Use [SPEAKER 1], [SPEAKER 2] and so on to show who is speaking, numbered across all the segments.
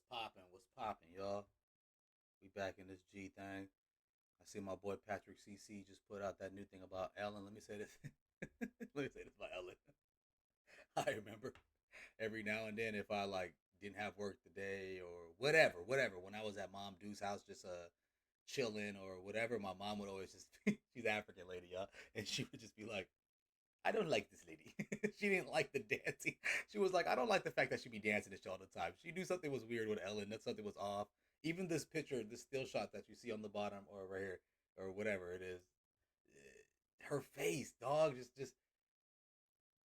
[SPEAKER 1] What's popping, y'all? We back in this G thing. I see my boy Patrick CC just put out that new thing about Ellen. Let me say this. Let me say this about Ellen. I remember every now and then if I like didn't have work today or whatever. When I was at Mom Deuce's house, just chilling or whatever, my mom would always just she's an African lady, y'all, and she would just be like, I don't like this lady. She didn't like the dancing. She was like, I don't like the fact that she be dancing this shit all the time. She knew something was weird with Ellen, that something was off. Even this picture, this still shot that you see on the bottom or right here, or whatever it is, her face, dog, just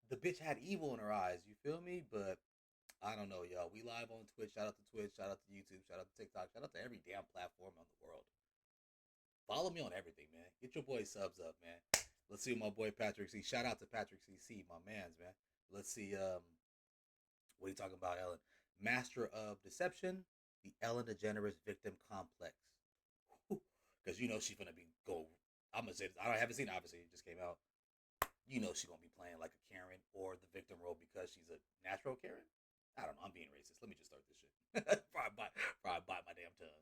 [SPEAKER 1] the bitch had evil in her eyes. You feel me? But I don't know, y'all. We live on Twitch. Shout out to Twitch. Shout out to YouTube. Shout out to TikTok. Shout out to every damn platform on the world. Follow me on everything, man. Get your boy subs up, man. Let's see what my boy Patrick C. Shout out to Patrick CC, my man's, man. Let's see what are you talking about, Ellen? Master of Deception, the Ellen DeGeneres Victim Complex. Because you know she's gonna be go. I'm gonna say this. I haven't seen it, obviously, it just came out. You know she's gonna be playing like a Karen or the victim role because she's a natural Karen. I don't know. I'm being racist. Let me just start this shit. Probably bite my damn tongue.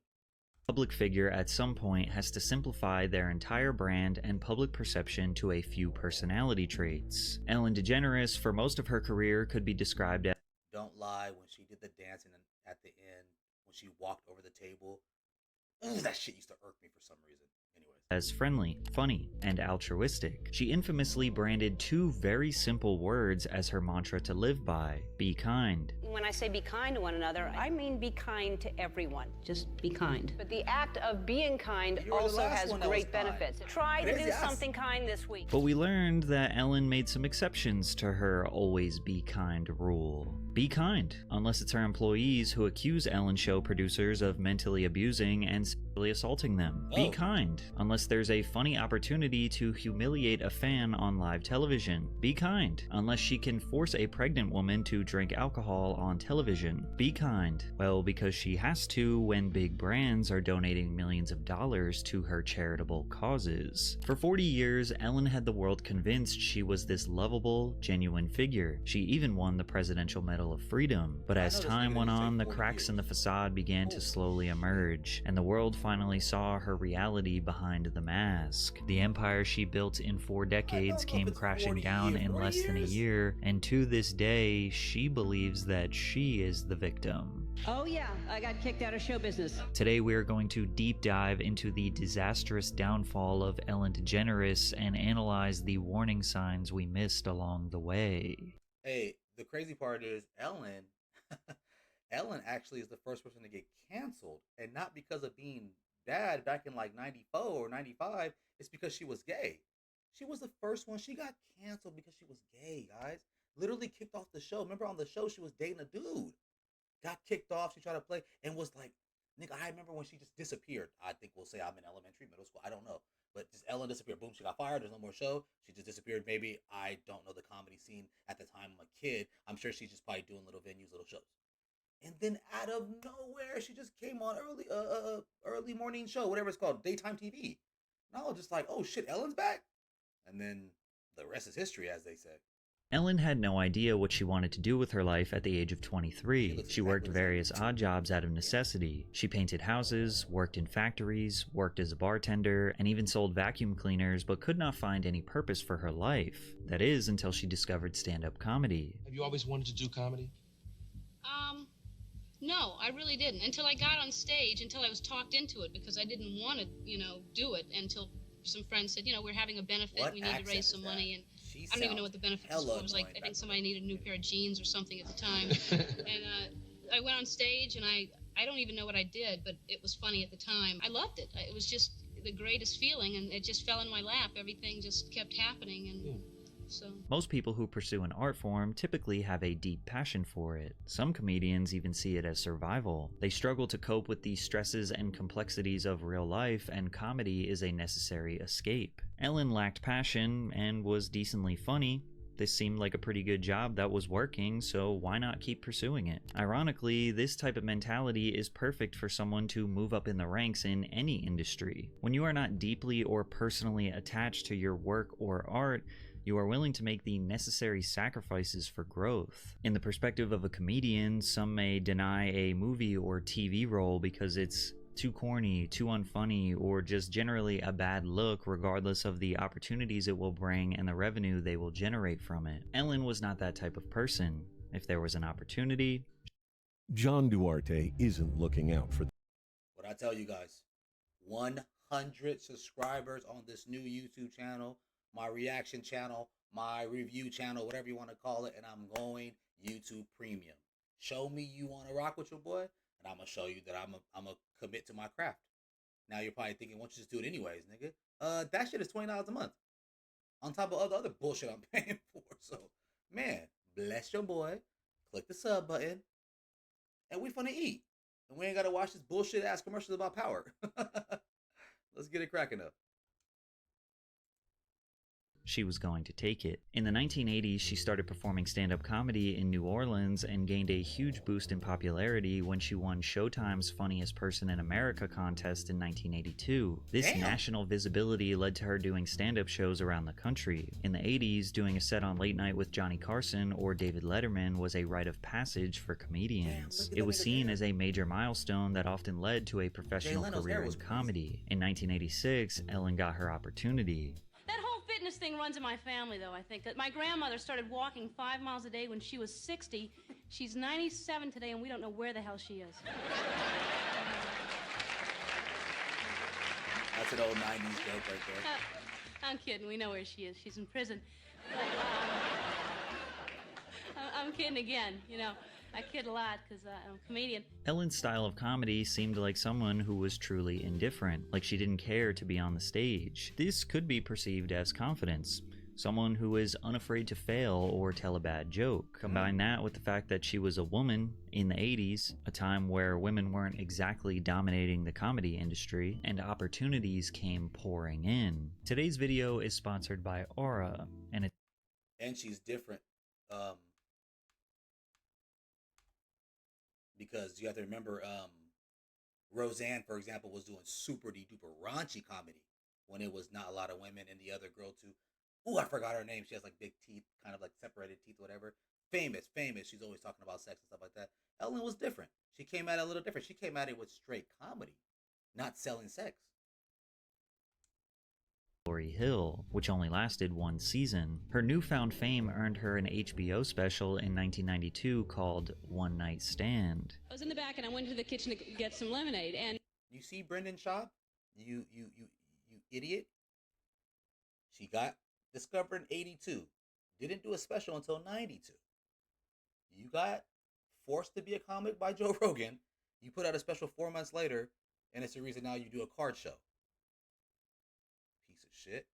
[SPEAKER 2] Public figure at some point has to simplify their entire brand and public perception to a few personality traits. Ellen DeGeneres, for most of her career, could be described as
[SPEAKER 1] Don't lie, when she did the dancing at the end, when she walked over the table, that shit used to irk me for some reason. Anyways.
[SPEAKER 2] as friendly, funny, and altruistic. She infamously branded two very simple words as her mantra to live by: be kind.
[SPEAKER 3] When I say be kind to one another, I mean be kind to everyone. Just be kind. But the act of being kind also has great benefits. Try to do something kind this week.
[SPEAKER 2] But we learned that Ellen made some exceptions to her always be kind rule. Be kind, unless it's her employees who accuse Ellen show producers of mentally abusing and sexually assaulting them. Be kind, unless there's a funny opportunity to humiliate a fan on live television. Be kind, unless she can force a pregnant woman to drink alcohol on television. Be kind, well, because she has to when big brands are donating millions of dollars to her charitable causes. For 40 years, Ellen had the world convinced she was this lovable, genuine figure. She even won the Presidential Medal of Freedom. But as time went on, the cracks in the facade began to slowly emerge, and the world finally saw her reality behind the mask. The empire she built in 4 decades came crashing down in less than a year, and to this day, she believes that she is the victim.
[SPEAKER 3] Oh yeah, I got kicked out of show business.
[SPEAKER 2] Today we are going to deep dive into the disastrous downfall of Ellen DeGeneres and analyze the warning signs we missed along the way.
[SPEAKER 1] Hey, the crazy part is Ellen Ellen actually is the first person to get canceled, and not because of being bad back in like 94 or 95. It's because she was gay. She was the first one. She got canceled because she was gay, guys. Literally kicked off the show. Remember on the show she was dating a dude. Got kicked off. She tried to play and was like, nigga, I remember when she just disappeared. I think we'll say I'm in elementary, middle school. I don't know. But just Ellen disappeared. Boom, she got fired. There's no more show. She just disappeared. Maybe, I don't know the comedy scene at the time. I'm a kid. I'm sure she's just probably doing little venues, little shows. And then out of nowhere, she just came on early morning show, whatever it's called, daytime TV. And I was just like, oh shit, Ellen's back? And then the rest is history, as they say.
[SPEAKER 2] Ellen had no idea what she wanted to do with her life at the age of 23. She worked various odd jobs out of necessity. She painted houses, worked in factories, worked as a bartender, and even sold vacuum cleaners, but could not find any purpose for her life. That is, until she discovered stand-up comedy.
[SPEAKER 4] Have you always wanted to do comedy?
[SPEAKER 5] No, I really didn't. Until I got on stage, until I was talked into it, because I didn't want to, do it until some friends said, we're having a benefit, we need to raise some money, and I don't even know what the benefit was for. It was like, I think somebody needed a new pair of jeans or something at the time. And I went on stage, and I don't even know what I did, but it was funny at the time. I loved it. It was just the greatest feeling, and it just fell in my lap. Everything just kept happening, and so.
[SPEAKER 2] Most people who pursue an art form typically have a deep passion for it. Some comedians even see it as survival. They struggle to cope with the stresses and complexities of real life, and comedy is a necessary escape. Ellen lacked passion and was decently funny. This seemed like a pretty good job that was working, so why not keep pursuing it? Ironically, this type of mentality is perfect for someone to move up in the ranks in any industry. When you are not deeply or personally attached to your work or art, You are willing to make the necessary sacrifices for growth. In the perspective of a comedian, some may deny a movie or TV role because it's too corny, too unfunny, or just generally a bad look regardless of the opportunities it will bring and the revenue they will generate from it. Ellen was not that type of person. If there was an opportunity,
[SPEAKER 4] John Duarte isn't looking out for
[SPEAKER 1] what I tell you guys, 100 subscribers on this new YouTube channel, my reaction channel, my review channel, whatever you want to call it, and I'm going YouTube Premium. Show me you want to rock with your boy, and I'm going to show you that I'm a commit to my craft. Now you're probably thinking, why don't you just do it anyways, nigga? That shit is $20 a month. On top of all the other bullshit I'm paying for. So, man, bless your boy. Click the sub button. And we finna eat. And we ain't gotta watch this bullshit ass commercials about power. Let's get it cracking up.
[SPEAKER 2] she was going to take it. In the 1980s, she started performing stand-up comedy in New Orleans and gained a huge boost in popularity when she won Showtime's Funniest Person in America contest in 1982. This national visibility led to her doing stand-up shows around the country. In the 80s, doing a set on Late Night with Johnny Carson or David Letterman was a rite of passage for comedians. It was seen as a major milestone that often led to a professional career in comedy. In 1986, Ellen got her opportunity.
[SPEAKER 5] That whole fitness thing runs in my family, though, I think. That my grandmother started walking 5 miles a day when she was 60. She's 97 today, and we don't know where the hell she is.
[SPEAKER 1] That's an old 90s joke right there.
[SPEAKER 5] I'm kidding. We know where she is. She's in prison. But, I'm kidding again, you know. I kid a lot because I'm a comedian.
[SPEAKER 2] Ellen's style of comedy seemed like someone who was truly indifferent, like she didn't care to be on the stage. This could be perceived as confidence. Someone who is unafraid to fail or tell a bad joke. Combine that with the fact that she was a woman in the 80s, a time where women weren't exactly dominating the comedy industry, and opportunities came pouring in. Today's video is sponsored by Aura, and
[SPEAKER 1] she's different. Because you have to remember, Roseanne, for example, was doing super duper raunchy comedy when it was not a lot of women, and the other girl too. Ooh, I forgot her name. She has like big teeth, kind of like separated teeth, whatever. Famous. She's always talking about sex and stuff like that. Ellen was different. She came at it a little different. She came at it with straight comedy, not selling sex.
[SPEAKER 2] Glory Hill, which only lasted one season. Her newfound fame earned her an HBO special in 1992 called One Night Stand.
[SPEAKER 5] I was in the back and I went to the kitchen to get some lemonade, and
[SPEAKER 1] you see Brendan Shaw? You idiot. She got discovered in 82. Didn't do a special until 92. You got forced to be a comic by Joe Rogan. You put out a special 4 months later, and it's the reason now you do a card show. Shit.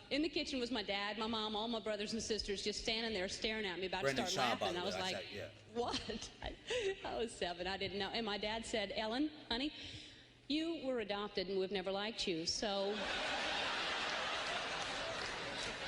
[SPEAKER 5] In the kitchen was my dad, my mom, all my brothers and sisters just standing there staring at me, about
[SPEAKER 1] Brendan
[SPEAKER 5] to start
[SPEAKER 1] Shaw,
[SPEAKER 5] laughing. And I was like,
[SPEAKER 1] yeah.
[SPEAKER 5] What? I was 7. I didn't know. And my dad said, Ellen, honey, you were adopted and we've never liked you. So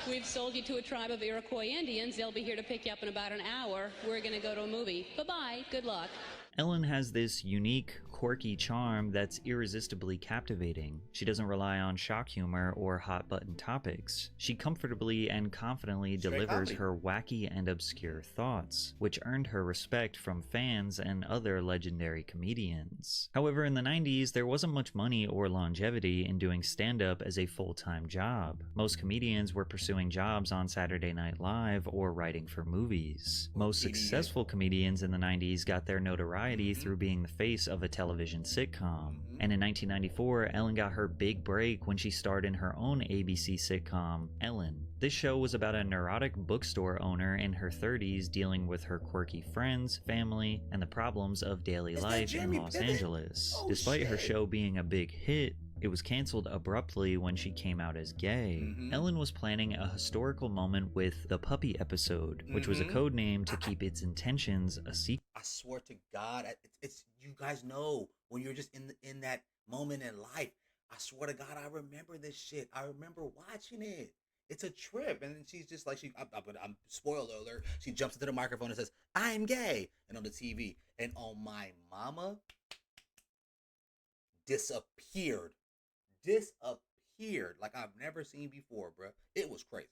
[SPEAKER 5] we've sold you to a tribe of Iroquois Indians. They'll be here to pick you up in about an hour. We're going to go to a movie. Bye-bye. Good luck.
[SPEAKER 2] Ellen has this unique, quirky charm that's irresistibly captivating. She doesn't rely on shock humor or hot-button topics. She comfortably and confidently delivers her wacky and obscure thoughts, which earned her respect from fans and other legendary comedians. However, in the 90s, there wasn't much money or longevity in doing stand-up as a full-time job. Most comedians were pursuing jobs on Saturday Night Live or writing for movies. Most successful comedians in the 90s got their notoriety through being the face of a television sitcom. And in 1994, Ellen got her big break when she starred in her own ABC sitcom, Ellen. This show was about a neurotic bookstore owner in her 30s dealing with her quirky friends, family, and the problems of daily life in Los Angeles. Despite her show being a big hit, it was canceled abruptly when she came out as gay. Ellen was planning a historical moment with the puppy episode, which was a code name to keep its intentions a secret.
[SPEAKER 1] I swear to God, it's you guys know when you're just in that moment in life. I swear to God, I remember this shit. I remember watching it. It's a trip, and then she's just like I'm spoiler alert. She jumps into the microphone and says, "I'm gay," and on the TV, and on my mama, disappeared like I've never seen before, bro. It was crazy.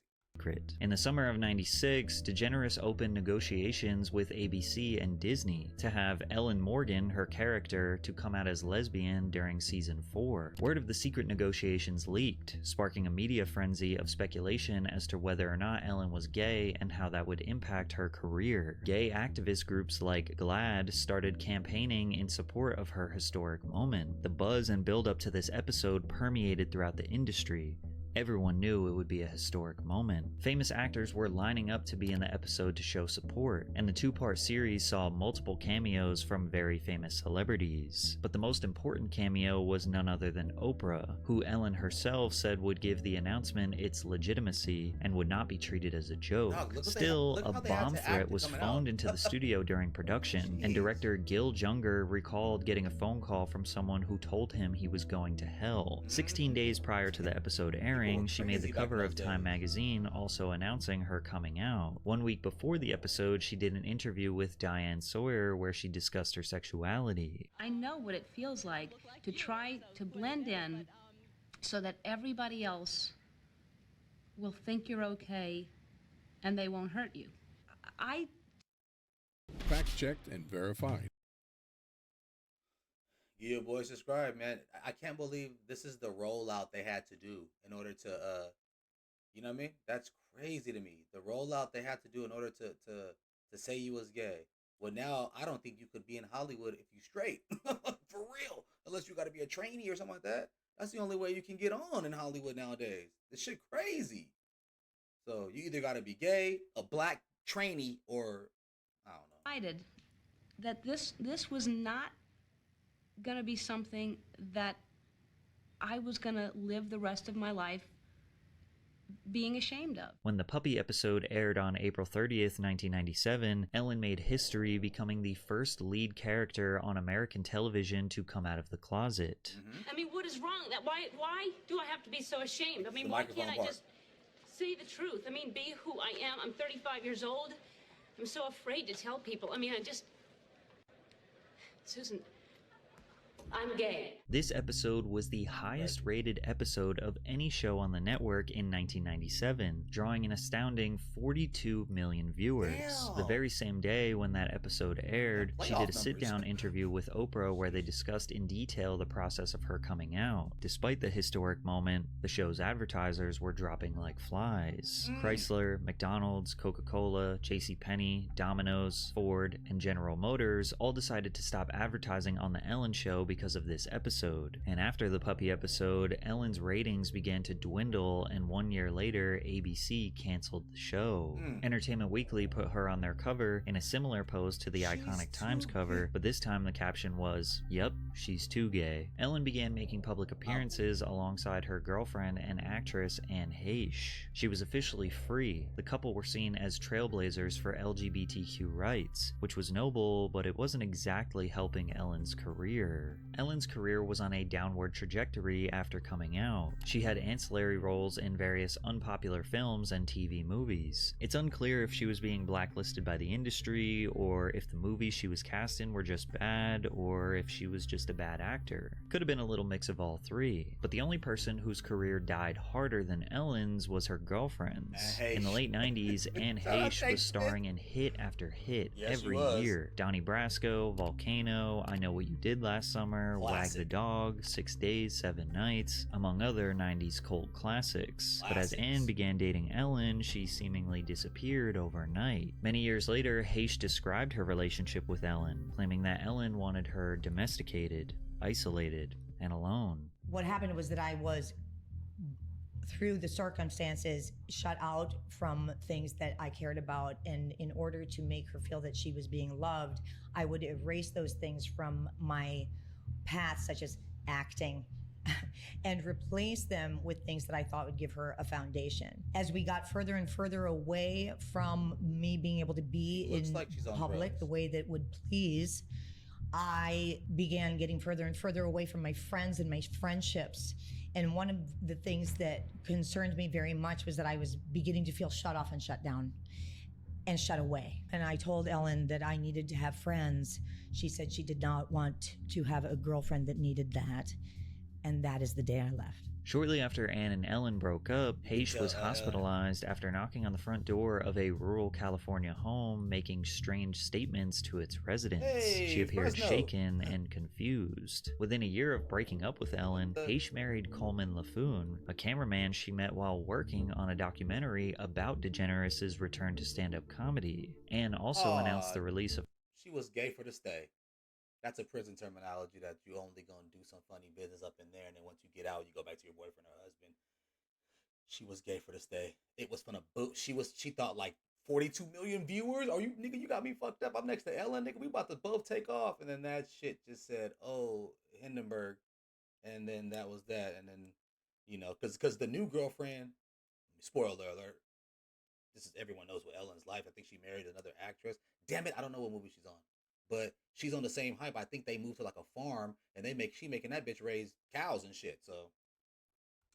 [SPEAKER 2] In the summer of '96, DeGeneres opened negotiations with ABC and Disney to have Ellen Morgan, her character, to come out as lesbian during season 4. Word of the secret negotiations leaked, sparking a media frenzy of speculation as to whether or not Ellen was gay and how that would impact her career. Gay activist groups like GLAAD started campaigning in support of her historic moment. The buzz and build-up to this episode permeated throughout the industry. Everyone knew it would be a historic moment. Famous actors were lining up to be in the episode to show support, and the two-part series saw multiple cameos from very famous celebrities. But the most important cameo was none other than Oprah, who Ellen herself said would give the announcement its legitimacy and would not be treated as a joke. Still, a bomb threat was phoned into the studio during production, and director Gil Junger recalled getting a phone call from someone who told him he was going to hell. 16 days prior to the episode airing, she made the cover of Time magazine, also announcing her coming out. 1 week before the episode, she did an interview with Diane Sawyer where she discussed her sexuality.
[SPEAKER 6] I know what it feels like to try to blend in so that everybody else will think you're okay and they won't hurt you.
[SPEAKER 4] Fact-checked and verified.
[SPEAKER 1] Yeah, boy, subscribe, man. I can't believe this is the rollout they had to do in order to, you know what I mean? That's crazy to me. The rollout they had to do in order to say you was gay. Well, now I don't think you could be in Hollywood if you straight, for real, unless you got to be a trainee or something like that. That's the only way you can get on in Hollywood nowadays. This shit crazy. So you either got to be gay, a black trainee, or I don't know.
[SPEAKER 6] Decided that this was not gonna be something that I was gonna live the rest of my life being ashamed of.
[SPEAKER 2] When the puppy episode aired on April 30th, 1997, Ellen made history, becoming the first lead character on American television to come out of the closet.
[SPEAKER 3] I mean, what is wrong? Why do I have to be so ashamed? I mean, why can't I just say the truth? I mean, be who I am. I'm 35 years old. I'm so afraid to tell people. I mean, Susan, I'm gay.
[SPEAKER 2] This episode was the highest rated episode of any show on the network in 1997, drawing an astounding 42 million viewers. Damn. The very same day when that episode aired, she did a sit-down interview with Oprah where they discussed in detail the process of her coming out. Despite the historic moment, the show's advertisers were dropping like flies. Chrysler, McDonald's, Coca-Cola, JCPenney, Domino's, Ford, and General Motors all decided to stop advertising on The Ellen Show because of this episode. And after the puppy episode, Ellen's ratings began to dwindle, and 1 year later, ABC canceled the show. Entertainment Weekly put her on their cover in a similar pose to the iconic Times cover, but this time the caption was, "Yep, she's too gay." Ellen began making public appearances alongside her girlfriend and actress Anne Heche. She was officially free. The couple were seen as trailblazers for LGBTQ rights, which was noble, but it wasn't exactly helping Ellen's career. Ellen's career was on a downward trajectory after coming out. She had ancillary roles in various unpopular films and TV movies. It's unclear if she was being blacklisted by the industry, or if the movies she was cast in were just bad, or if she was just a bad actor. Could have been a little mix of all three. But the only person whose career died harder than Ellen's was her girlfriend's. In the late 90s, Anne Heche was starring in hit after hit every year. Donnie Brasco, Volcano, I Know What You Did Last Summer, Wag the Dog, 6 Days, 7 Nights, among other 90s cult classics. But as Anne began dating Ellen, she seemingly disappeared overnight. Many years later, Heche described her relationship with Ellen, claiming that Ellen wanted her domesticated, isolated, and alone.
[SPEAKER 7] What happened was that I was, through the circumstances, shut out from things that I cared about, and in order to make her feel that she was being loved, I would erase those things from my path, such as acting, and replace them with things that I thought would give her a foundation. As we got further and further away from me being able to be in public the way that would please, I began getting further and further away from my friends and my friendships. And one of the things that concerned me very much was that I was beginning to feel shut off and shut down and shut away. And I told Ellen that I needed to have friends. She said she did not want to have a girlfriend that needed that. And that is the day I left.
[SPEAKER 2] Shortly after Ann and Ellen broke up, Haish was hospitalized after knocking on the front door of a rural California home, making strange statements to its residents. She appeared shaken and confused. Within a year of breaking up with Ellen, Haish married Coleman LaFoon, a cameraman she met while working on a documentary about DeGeneres' return to stand-up comedy. Ann also announced the release of...
[SPEAKER 1] She was gay for the stay. That's a prison terminology that you only gonna do some funny business up in there, and then once you get out, you go back to your boyfriend or husband. She was gay for the stay. It was from a boot. She thought like 42 million viewers. Are you nigga? You got me fucked up. I'm next to Ellen, nigga. We about to both take off, and then that shit just said, "Oh, Hindenburg," and then that was that, and then because the new girlfriend. Spoiler alert. This is everyone knows what Ellen's life. I think she married another actress. Damn it, I don't know what movie she's on. But she's on the same hype. I think they moved to like a farm, and she making that bitch raise cows and shit. So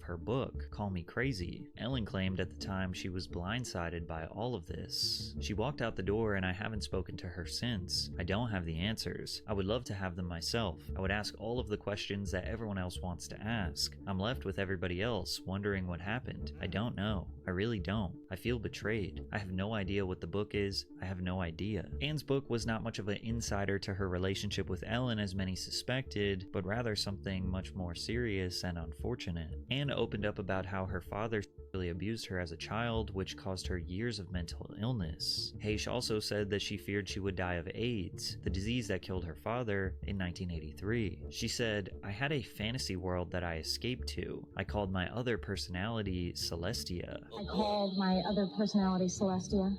[SPEAKER 2] her book, Call Me Crazy. Ellen claimed at the time she was blindsided by all of this. She walked out the door and I haven't spoken to her since. I don't have the answers. I would love to have them myself. I would ask all of the questions that everyone else wants to ask. I'm left with everybody else, wondering what happened. I don't know. I really don't. I feel betrayed. I have no idea what the book is. I have no idea. Ann's book was not much of an insider to her relationship with Ellen as many suspected, but rather something much more serious and unfortunate. Ann opened up about how her father sexually abused her as a child, which caused her years of mental illness. Haish also said that she feared she would die of AIDS, the disease that killed her father, in 1983. She said, "I had a fantasy world that I escaped to. I called my other personality Celestia.
[SPEAKER 8] I called my other personality Celestia.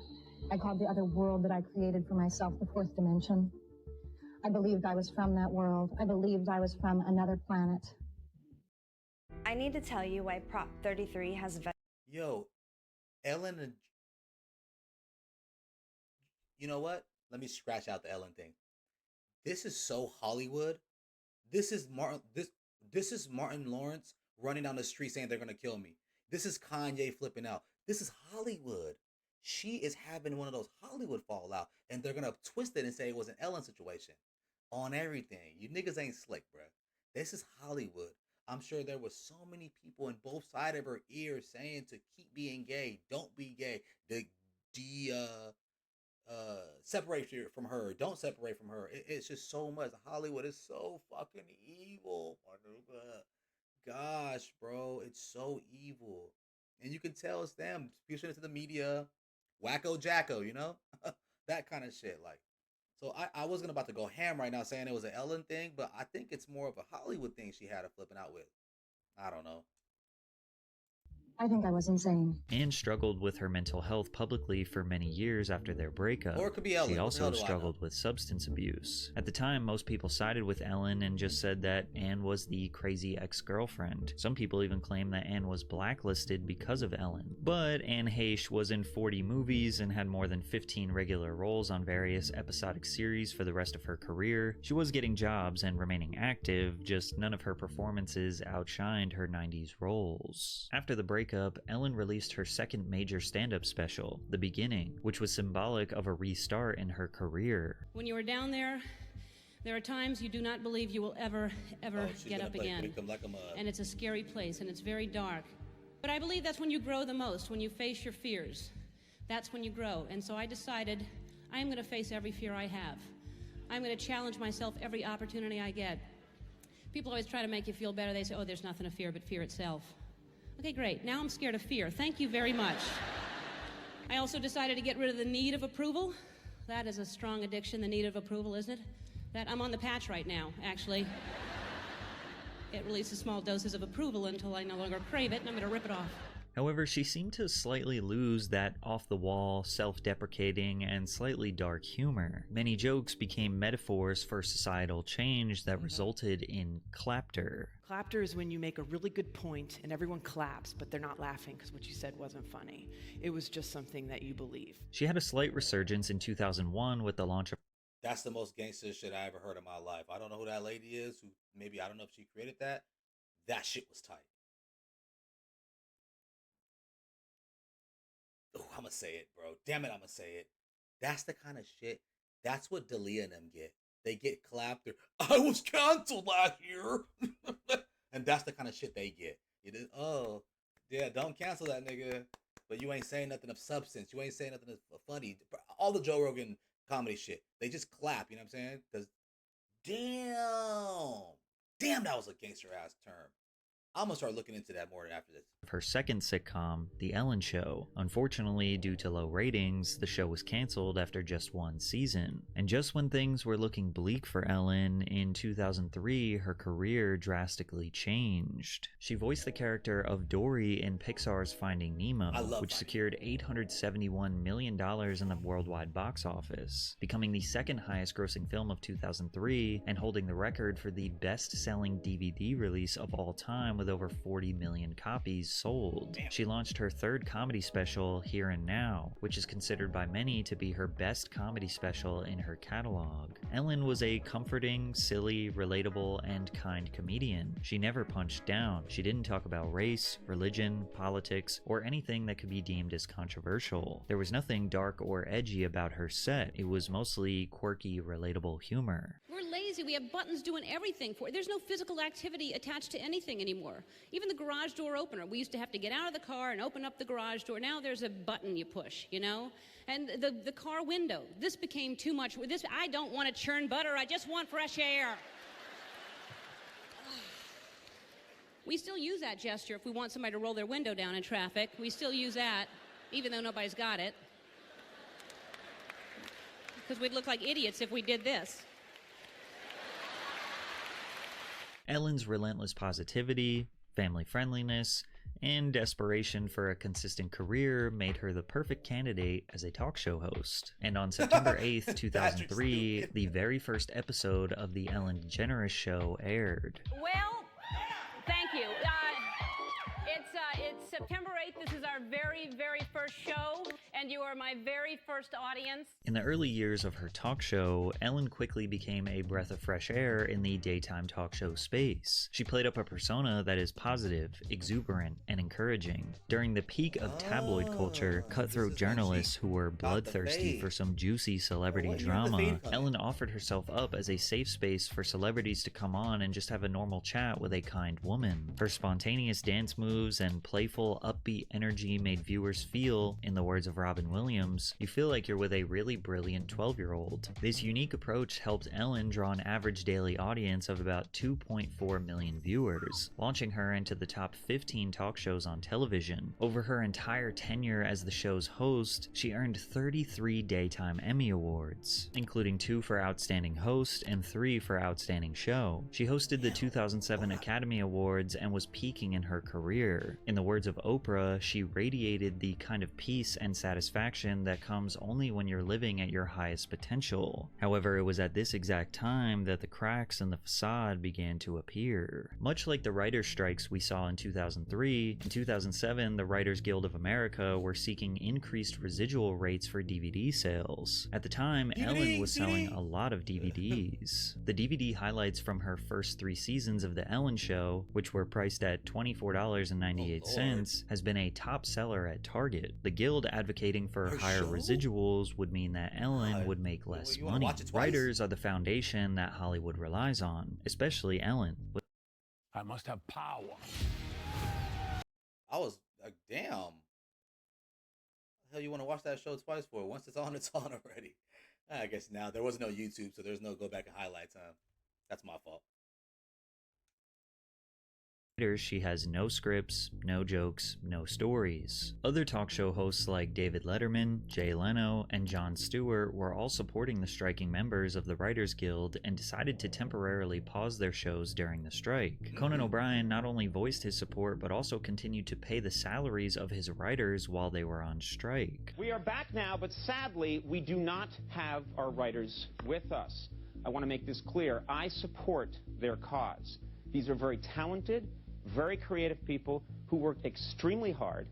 [SPEAKER 8] I called the other world that I created for myself the fourth dimension. I believed I was from that world. I believed I was from another planet.
[SPEAKER 9] I need to tell you why Prop 33 has...
[SPEAKER 1] Yo, Ellen and... You know what? Let me scratch out the Ellen thing. This is so Hollywood. This is Martin Lawrence running down the street saying they're going to kill me. This is Kanye flipping out. This is Hollywood. She is having one of those Hollywood fallout, and they're going to twist it and say it was an Ellen situation. On everything. You niggas ain't slick, bruh. This is Hollywood. I'm sure there was so many people in both sides of her ears saying to keep being gay, don't be gay, separate from her, don't separate from her. It's just so much. Hollywood is so fucking evil. Gosh, bro, it's so evil. And you can tell it's them pushing it to the media, wacko jacko, you know? That kind of shit. Like, so I wasn't about to go ham right now saying it was an Ellen thing, but I think it's more of a Hollywood thing she had her flipping out with. I don't know.
[SPEAKER 8] I think I was insane.
[SPEAKER 2] Ann struggled with her mental health publicly for many years after their breakup.
[SPEAKER 1] Or it could be Ellen.
[SPEAKER 2] She also struggled with substance abuse. At the time, most people sided with Ellen and just said that Ann was the crazy ex-girlfriend. Some people even claim that Ann was blacklisted because of Ellen. But Ann Heche was in 40 movies and had more than 15 regular roles on various episodic series for the rest of her career. She was getting jobs and remaining active, just none of her performances outshined her 90s roles. After the breakup, Ellen released her second major stand-up special, The Beginning, which was symbolic of a restart in her career.
[SPEAKER 3] When you are down there, there are times you do not believe you will ever get up again. And it's a scary place, and it's very dark. But I believe that's when you grow the most, when you face your fears. That's when you grow. And so I decided I'm going to face every fear I have. I'm going to challenge myself every opportunity I get. People always try to make you feel better. They say, oh, there's nothing to fear but fear itself. Okay, great. Now I'm scared of fear. Thank you very much. I also decided to get rid of the need of approval. That is a strong addiction, the need of approval, isn't it? That I'm on the patch right now, actually. It releases small doses of approval until I no longer crave it, and I'm going to rip it off.
[SPEAKER 2] However, she seemed to slightly lose that off-the-wall, self-deprecating, and slightly dark humor. Many jokes became metaphors for societal change that resulted in clapter.
[SPEAKER 10] Clapter is when you make a really good point and everyone claps, but they're not laughing because what you said wasn't funny. It was just something that you believe.
[SPEAKER 2] She had a slight resurgence in 2001 with the launch of...
[SPEAKER 1] That's the most gangster shit I ever heard in my life. I don't know who that lady is, I don't know if she created that. That shit was tight. Oh, I'm gonna say it, bro. Damn it, I'm gonna say it. That's the kind of shit. That's what Dalia and them get. They get clapped. I was canceled last year. And that's the kind of shit they get. You just, oh, yeah, don't cancel that nigga. But you ain't saying nothing of substance. You ain't saying nothing funny. All the Joe Rogan comedy shit. They just clap, you know what I'm saying? Because, damn, that was a gangster-ass term. I'm going to start looking into that more after this.
[SPEAKER 2] Her second sitcom, The Ellen Show. Unfortunately, due to low ratings, the show was canceled after just one season. And just when things were looking bleak for Ellen, in 2003, her career drastically changed. She voiced the character of Dory in Pixar's Finding Nemo, which secured $871 million in the worldwide box office, becoming the second highest grossing film of 2003 and holding the record for the best-selling DVD release of all time with over 40 million copies sold. She launched her third comedy special, Here and Now, which is considered by many to be her best comedy special in her catalog. Ellen was a comforting, silly, relatable, and kind comedian. She never punched down. She didn't talk about race, religion, politics, or anything that could be deemed as controversial. There was nothing dark or edgy about her set. It was mostly quirky, relatable humor.
[SPEAKER 3] We're lazy. We have buttons doing everything for it. There's no physical activity attached to anything anymore. Even the garage door opener. We used to have to get out of the car and open up the garage door. Now there's a button you push, you know? And the car window. This became too much. I don't want to churn butter. I just want fresh air. We still use that gesture if we want somebody to roll their window down in traffic. We still use that, even though nobody's got it. Because we'd look like idiots if we did this.
[SPEAKER 2] Ellen's relentless positivity, family friendliness, and desperation for a consistent career made her the perfect candidate as a talk show host. And on September 8th, 2003, the very first episode of The Ellen DeGeneres Show aired.
[SPEAKER 3] Well, thank you. It's September 8th. This is our very, very first show, and you are my very first audience.
[SPEAKER 2] In the early years of her talk show, Ellen quickly became a breath of fresh air in the daytime talk show space. She played up a persona that is positive, exuberant, and encouraging. During the peak of tabloid culture, cutthroat journalists who were bloodthirsty for some juicy celebrity drama, Ellen offered herself up as a safe space for celebrities to come on and just have a normal chat with a kind woman. Her spontaneous dance moves and playful, upbeat energy made viewers feel, in the words of Robin Williams, you feel like you're with a really brilliant 12-year-old. This unique approach helped Ellen draw an average daily audience of about 2.4 million viewers, launching her into the top 15 talk shows on television. Over her entire tenure as the show's host, she earned 33 Daytime Emmy Awards, including 2 for Outstanding Host and 3 for Outstanding Show. She hosted the 2007 Academy Awards and was peaking in her career. In the words of Oprah, she radiated the kind of peace and satisfaction that comes only when you're living at your highest potential. However, it was at this exact time that the cracks in the facade began to appear. Much like the writer's strikes we saw in 2003, in 2007 the Writers Guild of America were seeking increased residual rates for DVD sales. At the time, Ellen was selling a lot of DVDs. The DVD highlights from her first 3 seasons of The Ellen Show, which were priced at $24.98, has been a top seller at Target. The Guild advocating for higher residuals would mean that Ellen would make less money. Writers are the foundation that Hollywood relies on, especially Ellen.
[SPEAKER 11] I must have power.
[SPEAKER 1] I was like, damn. What the hell you want to watch that show twice for? Once it's on already. I guess now there was no YouTube, so there's no go back and highlights, huh? That's my fault.
[SPEAKER 2] She has no scripts, no jokes, no stories. Other talk show hosts like David Letterman, Jay Leno, and Jon Stewart were all supporting the striking members of the Writers Guild and decided to temporarily pause their shows during the strike. Conan O'Brien not only voiced his support but also continued to pay the salaries of his writers while they were on strike.
[SPEAKER 12] We are back now, but sadly, we do not have our writers with us. I want to make this clear. I support their cause. These are very talented, very creative people who worked extremely hard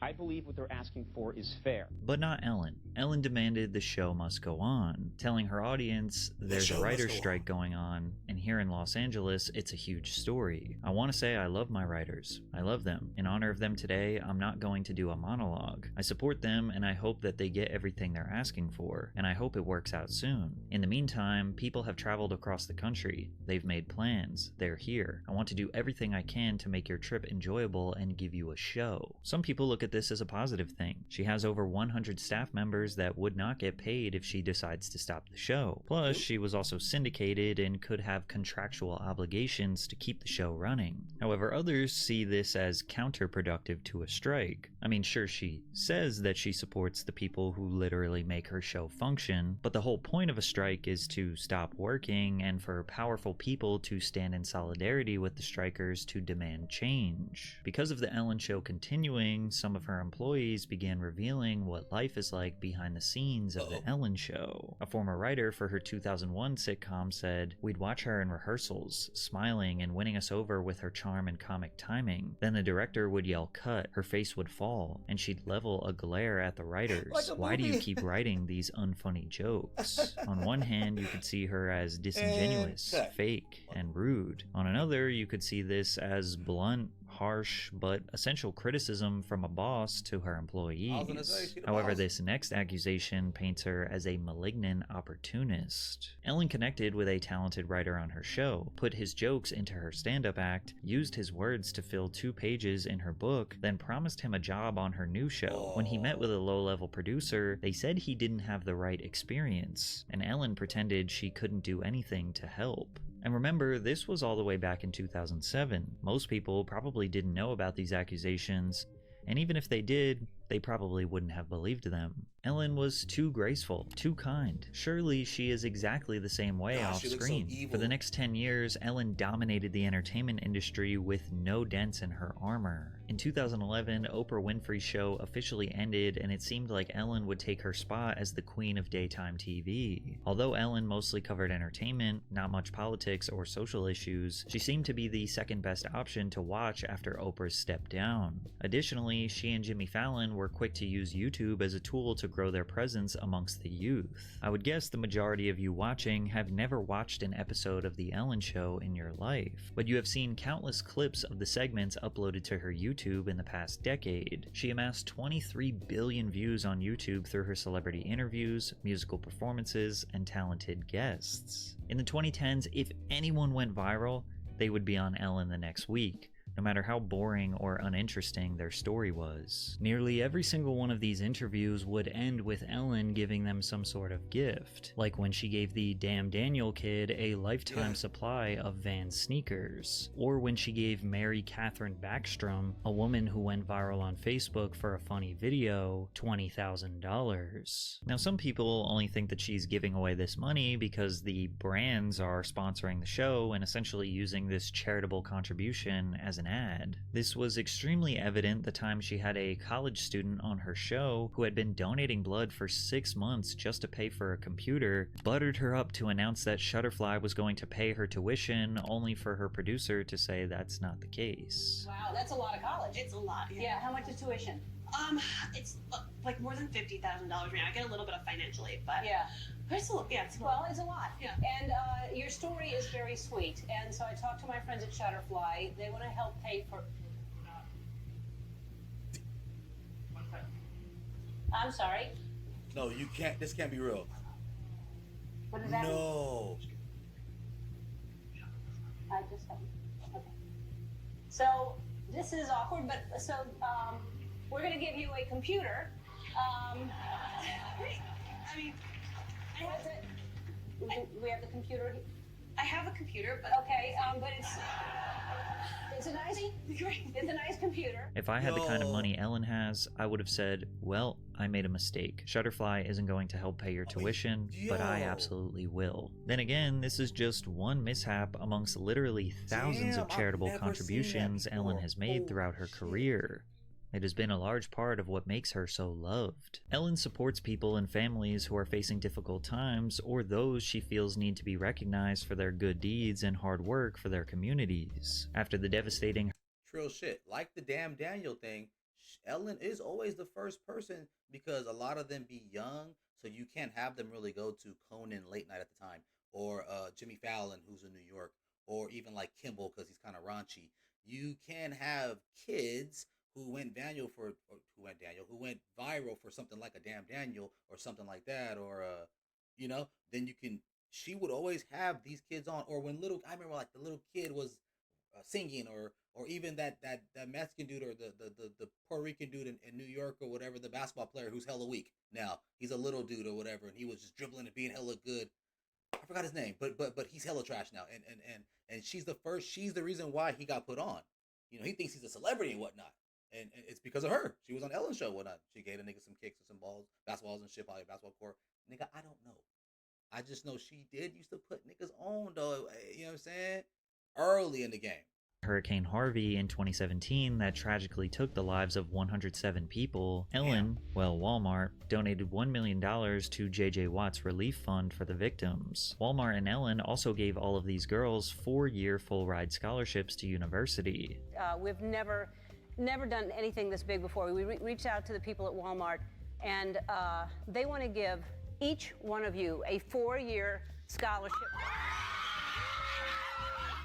[SPEAKER 12] I believe what they're asking for is fair.
[SPEAKER 2] But not Ellen. Ellen demanded the show must go on, telling her audience there's a writer's strike going on, and here in Los Angeles, it's a huge story. I want to say I love my writers. I love them. In honor of them today, I'm not going to do a monologue. I support them, and I hope that they get everything they're asking for, and I hope it works out soon. In the meantime, people have traveled across the country. They've made plans. They're here. I want to do everything I can to make your trip enjoyable and give you a show. Some people look at this as a positive thing. She has over 100 staff members that would not get paid if she decides to stop the show. Plus, she was also syndicated and could have contractual obligations to keep the show running. However, others see this as counterproductive to a strike. I mean, sure, she says that she supports the people who literally make her show function, but the whole point of a strike is to stop working and for powerful people to stand in solidarity with the strikers to demand change. Because of the Ellen Show continuing, some of her employees began revealing what life is like behind the scenes of the Ellen Show. A former writer for her 2001 sitcom said, "We'd watch her in rehearsals, smiling and winning us over with her charm and comic timing. Then the director would yell cut, her face would fall, and she'd level a glare at the writers. Like why do you keep writing these unfunny jokes?" On one hand, you could see her as disingenuous, fake, and rude. On another, you could see this as blunt, harsh, but essential criticism from a boss to her employees. However, this next accusation paints her as a malignant opportunist. Ellen connected with a talented writer on her show, put his jokes into her stand-up act, used his words to fill 2 pages in her book, then promised him a job on her new show. When he met with a low-level producer, they said he didn't have the right experience, and Ellen pretended she couldn't do anything to help. And remember, this was all the way back in 2007. Most people probably didn't know about these accusations, and even if they did, they probably wouldn't have believed them. Ellen was too graceful, too kind. Surely she is exactly the same way off screen. So for the next 10 years, Ellen dominated the entertainment industry with no dents in her armor. In 2011, Oprah Winfrey's show officially ended, and it seemed like Ellen would take her spot as the queen of daytime TV. Although Ellen mostly covered entertainment, not much politics or social issues, she seemed to be the second best option to watch after Oprah stepped down. Additionally, she and Jimmy Fallon were quick to use YouTube as a tool to grow their presence amongst the youth. I would guess the majority of you watching have never watched an episode of The Ellen Show in your life, but you have seen countless clips of the segments uploaded to her YouTube in the past decade. She amassed 23 billion views on YouTube through her celebrity interviews, musical performances, and talented guests. In the 2010s, if anyone went viral, they would be on Ellen the next week, no matter how boring or uninteresting their story was. Nearly every single one of these interviews would end with Ellen giving them some sort of gift, like when she gave the Damn Daniel kid a lifetime supply of Vans sneakers, or when she gave Mary Catherine Backstrom, a woman who went viral on Facebook for a funny video, $20,000. Now, some people only think that she's giving away this money because the brands are sponsoring the show and essentially using this charitable contribution as an ad. This was extremely evident the time she had a college student on her show who had been donating blood for 6 months just to pay for a computer, buttered her up to announce that Shutterfly was going to pay her tuition, only for her producer to say that's not the case.
[SPEAKER 13] Wow, that's a lot of college.
[SPEAKER 14] It's a lot,
[SPEAKER 13] Yeah, how much is tuition?
[SPEAKER 14] It's like more than $50,000 right now. I get a little bit of financial aid, but
[SPEAKER 13] yeah.
[SPEAKER 14] It's a lot. Yeah, it's a lot.
[SPEAKER 13] Well, it's a lot.
[SPEAKER 14] Yeah.
[SPEAKER 13] And your story is very sweet. And so I talked to my friends at Shutterfly. They want to help pay for. I'm sorry.
[SPEAKER 1] No, you can't. This can't be real.
[SPEAKER 13] What does that mean?
[SPEAKER 1] No.
[SPEAKER 13] I just okay. So this is awkward, but so we're going to give you a computer.
[SPEAKER 14] I mean,
[SPEAKER 13] we have the computer.
[SPEAKER 14] I have a computer, but
[SPEAKER 13] okay, but it's a nice, it's a nice computer.
[SPEAKER 2] If I had the kind of money Ellen has, I would have said, well, I made a mistake. Shutterfly isn't going to help pay your tuition, but I absolutely will. Then again, this is just one mishap amongst literally thousands of charitable contributions Ellen has made throughout her career. It has been a large part of what makes her so loved. Ellen supports people and families who are facing difficult times, or those she feels need to be recognized for their good deeds and hard work for their communities. After the devastating
[SPEAKER 1] Trill shit. Like the Damn Daniel thing, Ellen is always the first person because a lot of them be young, so you can't have them really go to Conan late night at the time, or Jimmy Fallon, who's in New York, or even like Kimball because he's kind of raunchy. You can have kids who went who went viral for something like a Damn Daniel or something like that, or then you can. She would always have these kids on, or when I remember like the little kid was singing, or even that Mexican dude or the Puerto Rican dude in New York or whatever, the basketball player who's hella weak now. He's a little dude or whatever, and he was just dribbling and being hella good. I forgot his name, but he's hella trash now, and she's the reason why he got put on. He thinks he's a celebrity and whatnot, and it's because of her. She was on Ellen's show and whatnot. She gave a nigga some kicks or some balls, basketballs and shit, probably a basketball court. Nigga, I don't know. I just know she did used to put niggas on though. You know what I'm saying? Early in the game.
[SPEAKER 2] Hurricane Harvey in 2017 that tragically took the lives of 107 people, Ellen, Walmart, donated $1 million to J.J. Watt's relief fund for the victims. Walmart and Ellen also gave all of these girls 4-year full-ride scholarships to university.
[SPEAKER 3] We've never done anything this big before. We reached out to the people at Walmart, and they want to give each one of you a 4-year scholarship.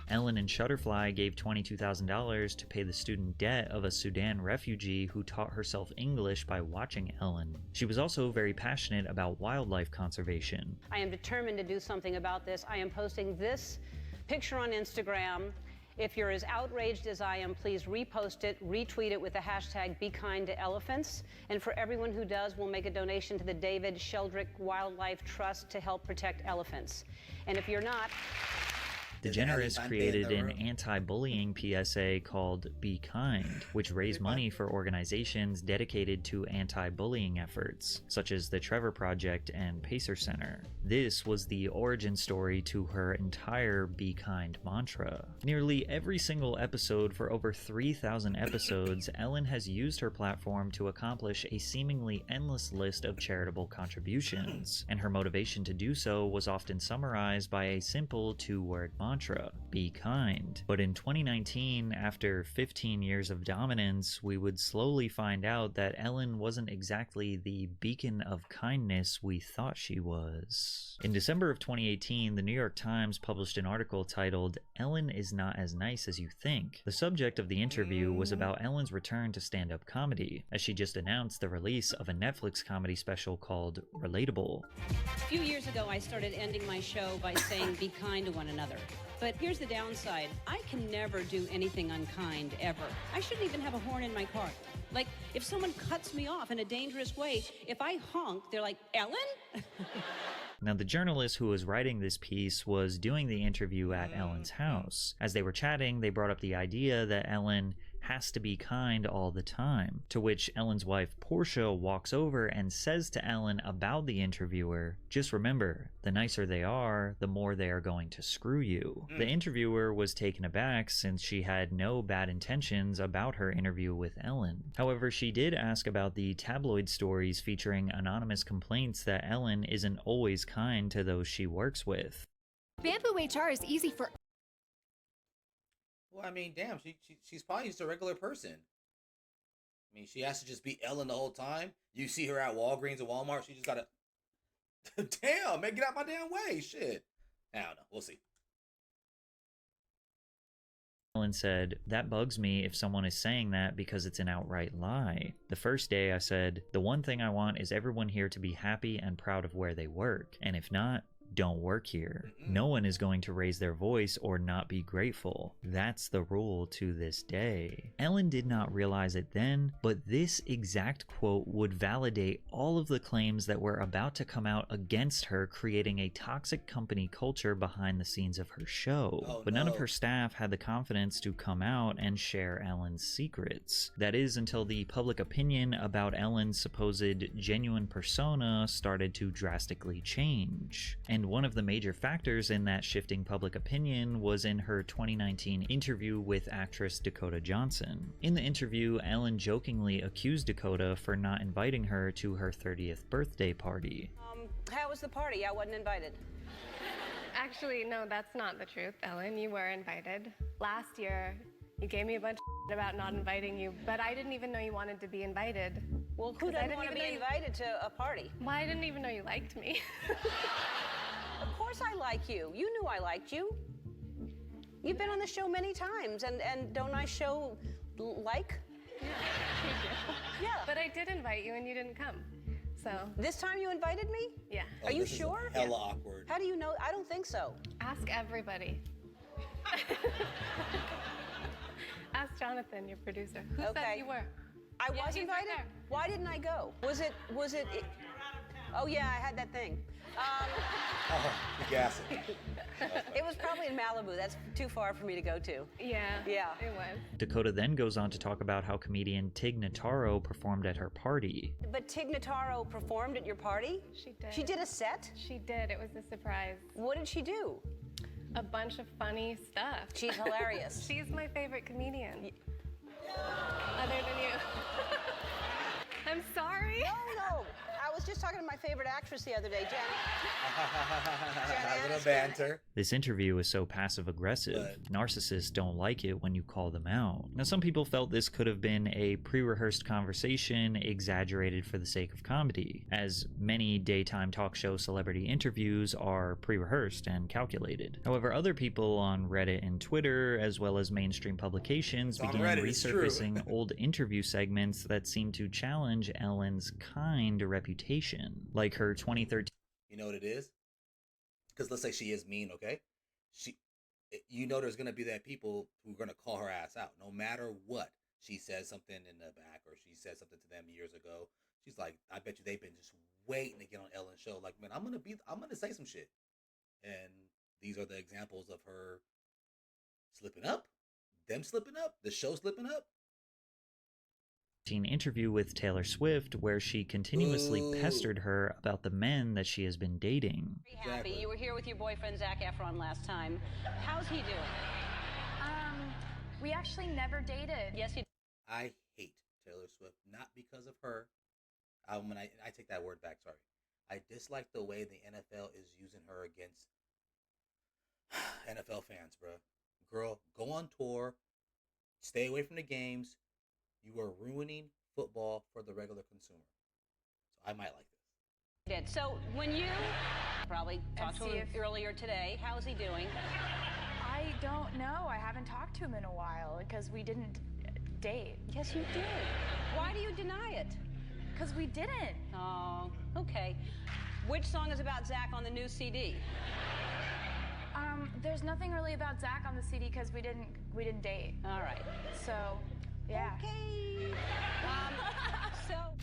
[SPEAKER 2] Ellen and Shutterfly gave $22,000 to pay the student debt of a Sudan refugee who taught herself English by watching Ellen. She was also very passionate about wildlife conservation.
[SPEAKER 3] I am determined to do something about this. I am posting this picture on Instagram. If you're as outraged as I am, please repost it, retweet it with the hashtag #BeKindToElephants. And for everyone who does, we'll make a donation to the David Sheldrick Wildlife Trust to help protect elephants. And if you're not...
[SPEAKER 2] DeGeneres created an anti-bullying PSA called Be Kind, which raised money for organizations dedicated to anti-bullying efforts, such as the Trevor Project and Pacer Center. This was the origin story to her entire Be Kind mantra. Nearly every single episode for over 3,000 episodes, Ellen has used her platform to accomplish a seemingly endless list of charitable contributions, and her motivation to do so was often summarized by a simple 2-word mantra: be kind. But in 2019, after 15 years of dominance, we would slowly find out that Ellen wasn't exactly the beacon of kindness we thought she was. In December of 2018, the New York Times published an article titled "Ellen is Not as Nice as You Think." The subject of the interview was about Ellen's return to stand-up comedy, as she just announced the release of a Netflix comedy special called Relatable.
[SPEAKER 3] A few years ago, I started ending my show by saying, be kind to one another. But here's the downside. I can never do anything unkind, ever. I shouldn't even have a horn in my car. Like, if someone cuts me off in a dangerous way, if I honk, they're like, Ellen?
[SPEAKER 2] Now, the journalist who was writing this piece was doing the interview at Ellen's house. As they were chatting, they brought up the idea that Ellen has to be kind all the time, to which Ellen's wife Portia walks over and says to Ellen about the interviewer, "Just remember, the nicer they are, the more they are going to screw you." The interviewer was taken aback since she had no bad intentions about her interview with Ellen. However, she did ask about the tabloid stories featuring anonymous complaints that Ellen isn't always kind to those she works with.
[SPEAKER 15] Bamboo HR is easy for...
[SPEAKER 1] Well, I mean, damn, she's probably just a regular person. I mean, she has to just be Ellen the whole time. You see her at Walgreens and Walmart, she just gotta... Damn, man, get out my damn way, shit. I don't know, we'll see.
[SPEAKER 2] Ellen said, "That bugs me if someone is saying that because it's an outright lie. The first day I said, the one thing I want is everyone here to be happy and proud of where they work. And if not, don't work here. No one is going to raise their voice or not be grateful. That's the rule to this day." Ellen did not realize it then, but this exact quote would validate all of the claims that were about to come out against her, creating a toxic company culture behind the scenes of her show. But none of her staff had the confidence to come out and share Ellen's secrets. That is, until the public opinion about Ellen's supposed genuine persona started to drastically change. And one of the major factors in that shifting public opinion was in her 2019 interview with actress Dakota Johnson. In the interview, Ellen jokingly accused Dakota for not inviting her to her 30th birthday party.
[SPEAKER 3] How was the party? I wasn't invited.
[SPEAKER 16] Actually, no, that's not the truth, Ellen. You were invited. Last year, you gave me a bunch of about not inviting you, but I didn't even know you wanted to be invited.
[SPEAKER 13] Well, who doesn't want to be invited to a party?
[SPEAKER 16] Well, I didn't even know you liked me.
[SPEAKER 13] Of course I like you. You knew I liked you. You've been on the show many times, and don't I show like?
[SPEAKER 16] Yeah, you do. Yeah. But I did invite you, and you didn't come. So.
[SPEAKER 13] This time you invited me?
[SPEAKER 16] Yeah.
[SPEAKER 13] Are you sure?
[SPEAKER 1] Hella awkward.
[SPEAKER 13] How do you know? I don't think so.
[SPEAKER 16] Ask everybody. Ask Jonathan, your producer. Who said you were?
[SPEAKER 13] I was invited? Right. Why didn't I go? Was it? Oh yeah, I had that thing.
[SPEAKER 1] The gas.
[SPEAKER 13] It was probably in Malibu. That's too far for me to go to.
[SPEAKER 16] Yeah.
[SPEAKER 13] Yeah.
[SPEAKER 16] It was.
[SPEAKER 2] Dakota then goes on to talk about how comedian Tig Notaro performed at her party.
[SPEAKER 13] But Tig Notaro performed at your party?
[SPEAKER 16] She did.
[SPEAKER 13] She did a set?
[SPEAKER 16] She did. It was a surprise.
[SPEAKER 13] What did she do?
[SPEAKER 16] A bunch of funny stuff.
[SPEAKER 13] She's hilarious.
[SPEAKER 16] She's my favorite comedian. Other than you. I'm sorry.
[SPEAKER 13] No. I was just talking to my favorite actress the other day, Jen.
[SPEAKER 1] A little banter.
[SPEAKER 2] This interview is so passive-aggressive. Narcissists don't like it when you call them out. Now, some people felt this could have been a pre-rehearsed conversation exaggerated for the sake of comedy, as many daytime talk show celebrity interviews are pre-rehearsed and calculated. However, other people on Reddit and Twitter, as well as mainstream publications, began resurfacing old interview segments that seemed to challenge Ellen's kind reputation, like her 2013.
[SPEAKER 1] You know what it is? Because let's say she is mean, okay? There's gonna be that people who are gonna call her ass out, no matter what. She says something in the back, or she said something to them years ago. She's like, I bet you they've been just waiting to get on Ellen's show. Like, man, I'm gonna say some shit. And these are the examples of her slipping up, them slipping up, the show slipping up.
[SPEAKER 2] Interview with Taylor Swift, where she continuously pestered her about the men that she has been dating.
[SPEAKER 13] Very happy. You were here with your boyfriend Zac Efron last time. How's he doing?
[SPEAKER 17] We actually never dated.
[SPEAKER 13] Yes, you.
[SPEAKER 1] I hate Taylor Swift, not because of her. I take that word back. Sorry. I dislike the way the NFL is using her against NFL fans, bro. Girl, go on tour. Stay away from the games. You are ruining football for the regular consumer. So I might like this.
[SPEAKER 13] So when you probably talked to him earlier today, how's he doing?
[SPEAKER 17] I don't know. I haven't talked to him in a while because we didn't date.
[SPEAKER 13] Yes, you did. Why do you deny it?
[SPEAKER 17] Because we didn't.
[SPEAKER 13] Oh, okay. Which song is about Zac on the new CD?
[SPEAKER 17] There's nothing really about Zac on the CD because we didn't date.
[SPEAKER 13] All right.
[SPEAKER 17] So, yeah.
[SPEAKER 13] Okay.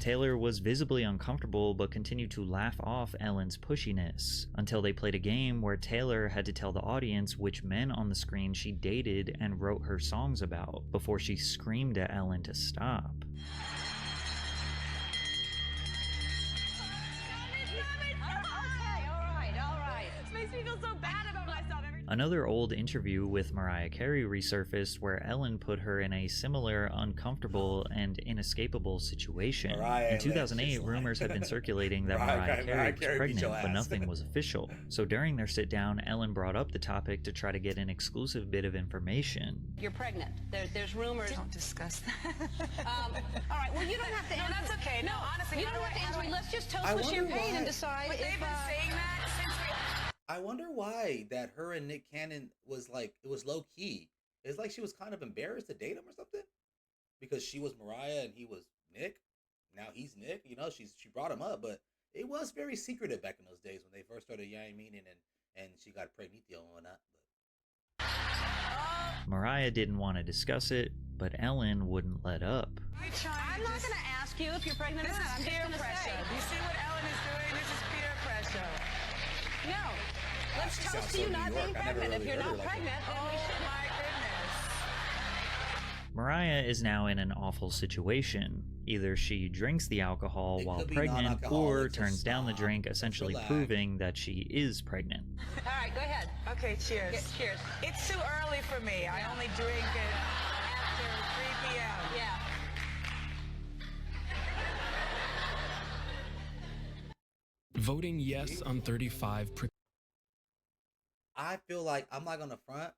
[SPEAKER 2] Taylor was visibly uncomfortable but continued to laugh off Ellen's pushiness until they played a game where Taylor had to tell the audience which men on the screen she dated and wrote her songs about before she screamed at Ellen to stop. Another old interview with Mariah Carey resurfaced where Ellen put her in a similar uncomfortable and inescapable situation. In 2008, rumors had been circulating that Mariah Carey was pregnant, but nothing was official. So during their sit-down, Ellen brought up the topic to try to get an exclusive bit of information.
[SPEAKER 13] You're pregnant. There's rumors.
[SPEAKER 18] Don't discuss that.
[SPEAKER 13] All right, well, you don't have to answer.
[SPEAKER 18] No, that's okay. No, honestly,
[SPEAKER 13] you don't have to answer. Let's just toast with champagne and decide
[SPEAKER 18] if... They've been saying that since we...
[SPEAKER 1] I wonder why that her and Nick Cannon was like, it was low key. It's like she was kind of embarrassed to date him or something, because she was Mariah and he was Nick. Now he's Nick. You know, she brought him up, but it was very secretive back in those days when they first started meeting and she got pregnant and whatnot.
[SPEAKER 2] Mariah didn't want to discuss it, but Ellen wouldn't let up.
[SPEAKER 13] I'm not going to ask you if you're pregnant or not. I'm just going to say.
[SPEAKER 18] You see what Ellen is doing? This is peer pressure.
[SPEAKER 13] No. Let's toast to you not being pregnant. If you're not pregnant, then we should.
[SPEAKER 18] My goodness.
[SPEAKER 2] Mariah is now in an awful situation. Either she drinks the alcohol while pregnant or turns down the drink, essentially proving that she is pregnant.
[SPEAKER 13] All right, go ahead.
[SPEAKER 18] Okay, cheers.
[SPEAKER 13] Cheers.
[SPEAKER 18] It's too early for me. I only drink it after 3 p.m.
[SPEAKER 13] Yeah.
[SPEAKER 19] Voting yes on 35.
[SPEAKER 1] I feel like, I'm not gonna front,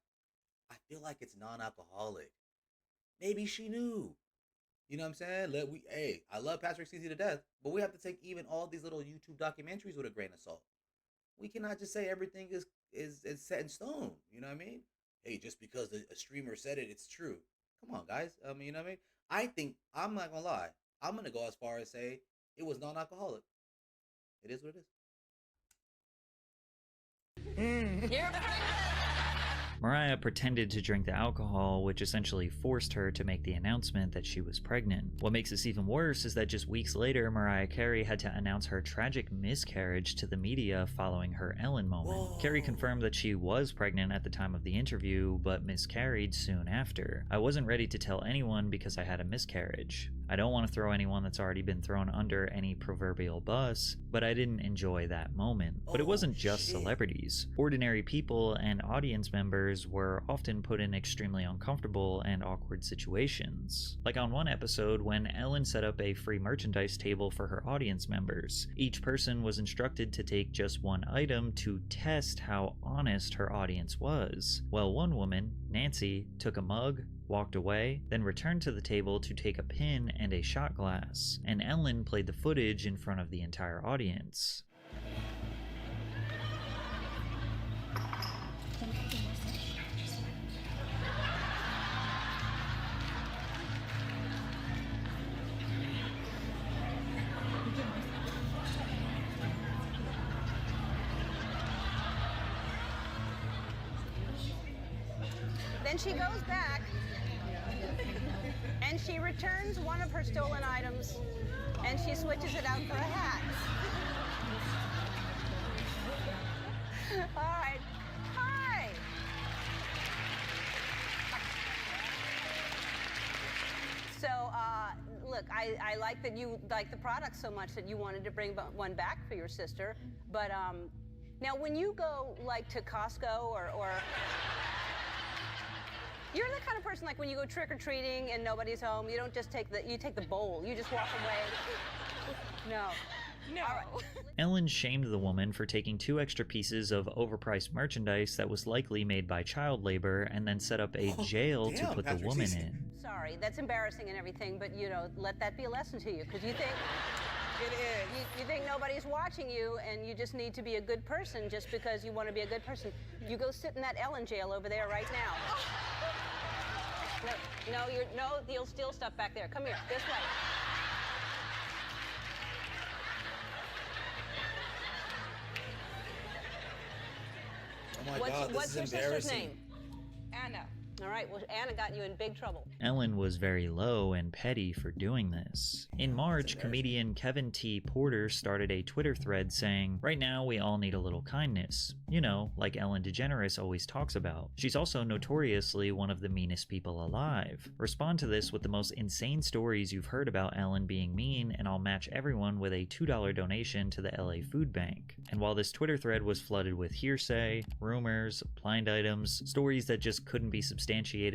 [SPEAKER 1] I feel like it's non-alcoholic. Maybe she knew. You know what I'm saying? Hey, I love Patrick CC to death, but we have to take even all these little YouTube documentaries with a grain of salt. We cannot just say everything is set in stone. You know what I mean? Hey, just because a streamer said it, it's true. Come on, guys. I mean, you know what I mean? I think, I'm not gonna lie, I'm gonna go as far as say it was non-alcoholic. It is what it is.
[SPEAKER 2] Mariah pretended to drink the alcohol, which essentially forced her to make the announcement that she was pregnant. What makes this even worse is that just weeks later, Mariah Carey had to announce her tragic miscarriage to the media following her Ellen moment. Whoa. Carey confirmed that she was pregnant at the time of the interview, but miscarried soon after. "I wasn't ready to tell anyone because I had a miscarriage. I don't want to throw anyone that's already been thrown under any proverbial bus, but I didn't enjoy that moment." But it wasn't just celebrities. Ordinary people and audience members were often put in extremely uncomfortable and awkward situations. Like on one episode when Ellen set up a free merchandise table for her audience members. Each person was instructed to take just one item to test how honest her audience was. Well, one woman, Nancy, took a mug, walked away, then returned to the table to take a pin and a shot glass, and Ellen played the footage in front of the entire audience.
[SPEAKER 13] Then she goes back and she returns one of her stolen items and she switches it out for a hat. All right. Hi. So, look, I like that you like the product so much that you wanted to bring one back for your sister. But now when you go like to Costco or you're the kind of person, like when you go trick-or-treating and nobody's home, you don't just take the bowl. You just walk away. No. No. All right.
[SPEAKER 2] Ellen shamed the woman for taking 2 extra pieces of overpriced merchandise that was likely made by child labor and then set up a jail to put the woman in.
[SPEAKER 13] Sorry, that's embarrassing and everything, but you know, let that be a lesson to you, because you think it is. You think nobody's watching you, and you just need to be a good person just because you want to be a good person. You go sit in that Ellen jail over there right now. No, you'll steal stuff back there. Come here, this way.
[SPEAKER 1] Oh my God,
[SPEAKER 13] What's
[SPEAKER 1] this is
[SPEAKER 13] your
[SPEAKER 1] embarrassing.
[SPEAKER 13] sister's name? Anna. All right, well, Anna got you in big trouble.
[SPEAKER 2] Ellen was very low and petty for doing this. In March, comedian Kevin T. Porter started a Twitter thread saying, "Right now we all need a little kindness. You know, like Ellen DeGeneres always talks about. She's also notoriously one of the meanest people alive. Respond to this with the most insane stories you've heard about Ellen being mean, and I'll match everyone with a $2 donation to the LA Food Bank." And while this Twitter thread was flooded with hearsay, rumors, blind items, stories that just couldn't be substantiated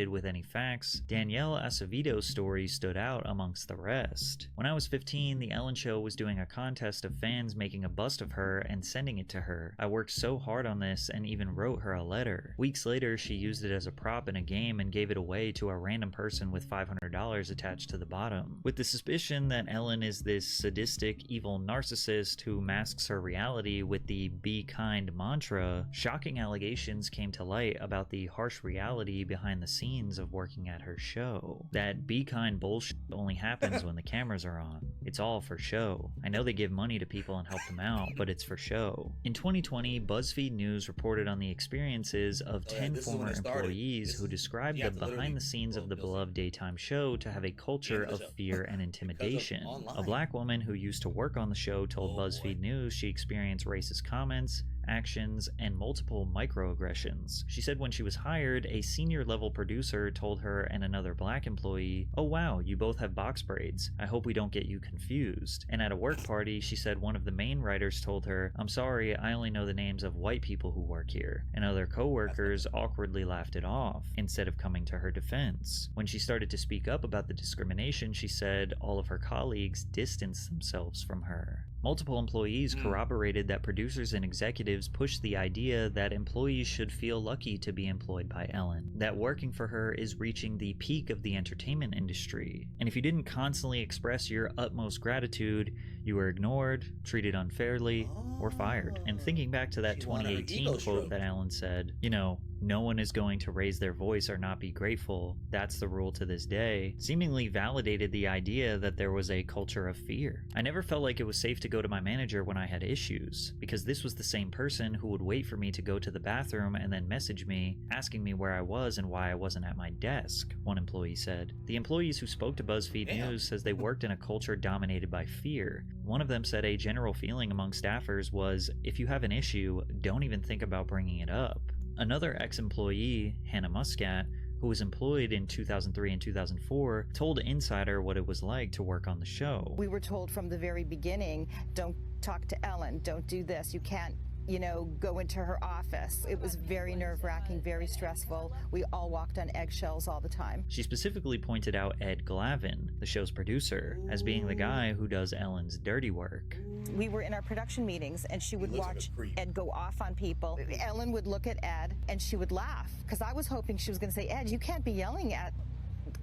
[SPEAKER 2] with any facts, Danielle Acevedo's story stood out amongst the rest. "When I was 15, The Ellen Show was doing a contest of fans making a bust of her and sending it to her. I worked so hard on this and even wrote her a letter. Weeks later, she used it as a prop in a game and gave it away to a random person with $500 attached to the bottom. With the suspicion that Ellen is this sadistic, evil narcissist who masks her reality with the be kind mantra, shocking allegations came to light about the harsh reality behind the scenes of working at her show. That be kind bullshit only happens when the cameras are on. It's all for show. I know they give money to people and help them out, but it's for show." In 2020, BuzzFeed News reported on the experiences of 10 former employees who described the behind the scenes of the beloved daytime show to have a culture of fear and intimidation. A black woman who used to work on the show told BuzzFeed News she experienced racist comments, actions, and multiple microaggressions. She said when she was hired, a senior level producer told her and another black employee, "Oh wow, you both have box braids. I hope we don't get you confused." And at a work party, she said one of the main writers told her, "I'm sorry, I only know the names of white people who work here." And other co-workers awkwardly laughed it off, instead of coming to her defense. When she started to speak up about the discrimination, she said all of her colleagues distanced themselves from her. Multiple employees corroborated that producers and executives pushed the idea that employees should feel lucky to be employed by Ellen, that working for her is reaching the peak of the entertainment industry, and if you didn't constantly express your utmost gratitude, you were ignored, treated unfairly, or fired. And thinking back to that 2018 quote that Ellen said, you know, no one is going to raise their voice or not be grateful, that's the rule to this day, seemingly validated the idea that there was a culture of fear. I never felt like it was safe to go to my manager when I had issues, because this was the same person who would wait for me to go to the bathroom and then message me, asking me where I was and why I wasn't at my desk, one employee said. The employees who spoke to BuzzFeed News says they worked in a culture dominated by fear. One of them said a general feeling among staffers was, if you have an issue, don't even think about bringing it up. Another ex-employee, Hannah Muscat, who was employed in 2003 and 2004, told Insider what it was like to work on the show.
[SPEAKER 20] We were told from the very beginning, don't talk to Ellen, don't do this, you can't, you know, go into her office. It was very nerve-wracking, very stressful. We all walked on eggshells all the time.
[SPEAKER 2] She specifically pointed out Ed Glavin, the show's producer, as being the guy who does Ellen's dirty work.
[SPEAKER 20] We were in our production meetings and she would watch Ed go off on people. Ellen would look at Ed and she would laugh, because I was hoping she was going to say, Ed, you can't be yelling at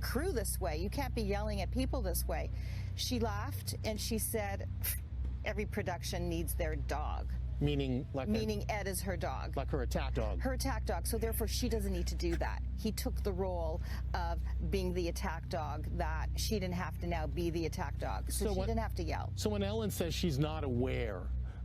[SPEAKER 20] crew this way. You can't be yelling at people this way. She laughed and she said, every production needs their dog.
[SPEAKER 21] Meaning
[SPEAKER 20] Ed is her dog.
[SPEAKER 21] Like her attack dog.
[SPEAKER 20] Her attack dog, so therefore she doesn't need to do that. He took the role of being the attack dog, that she didn't have to now be the attack dog. So she didn't have to yell.
[SPEAKER 21] So when Ellen says she's not aware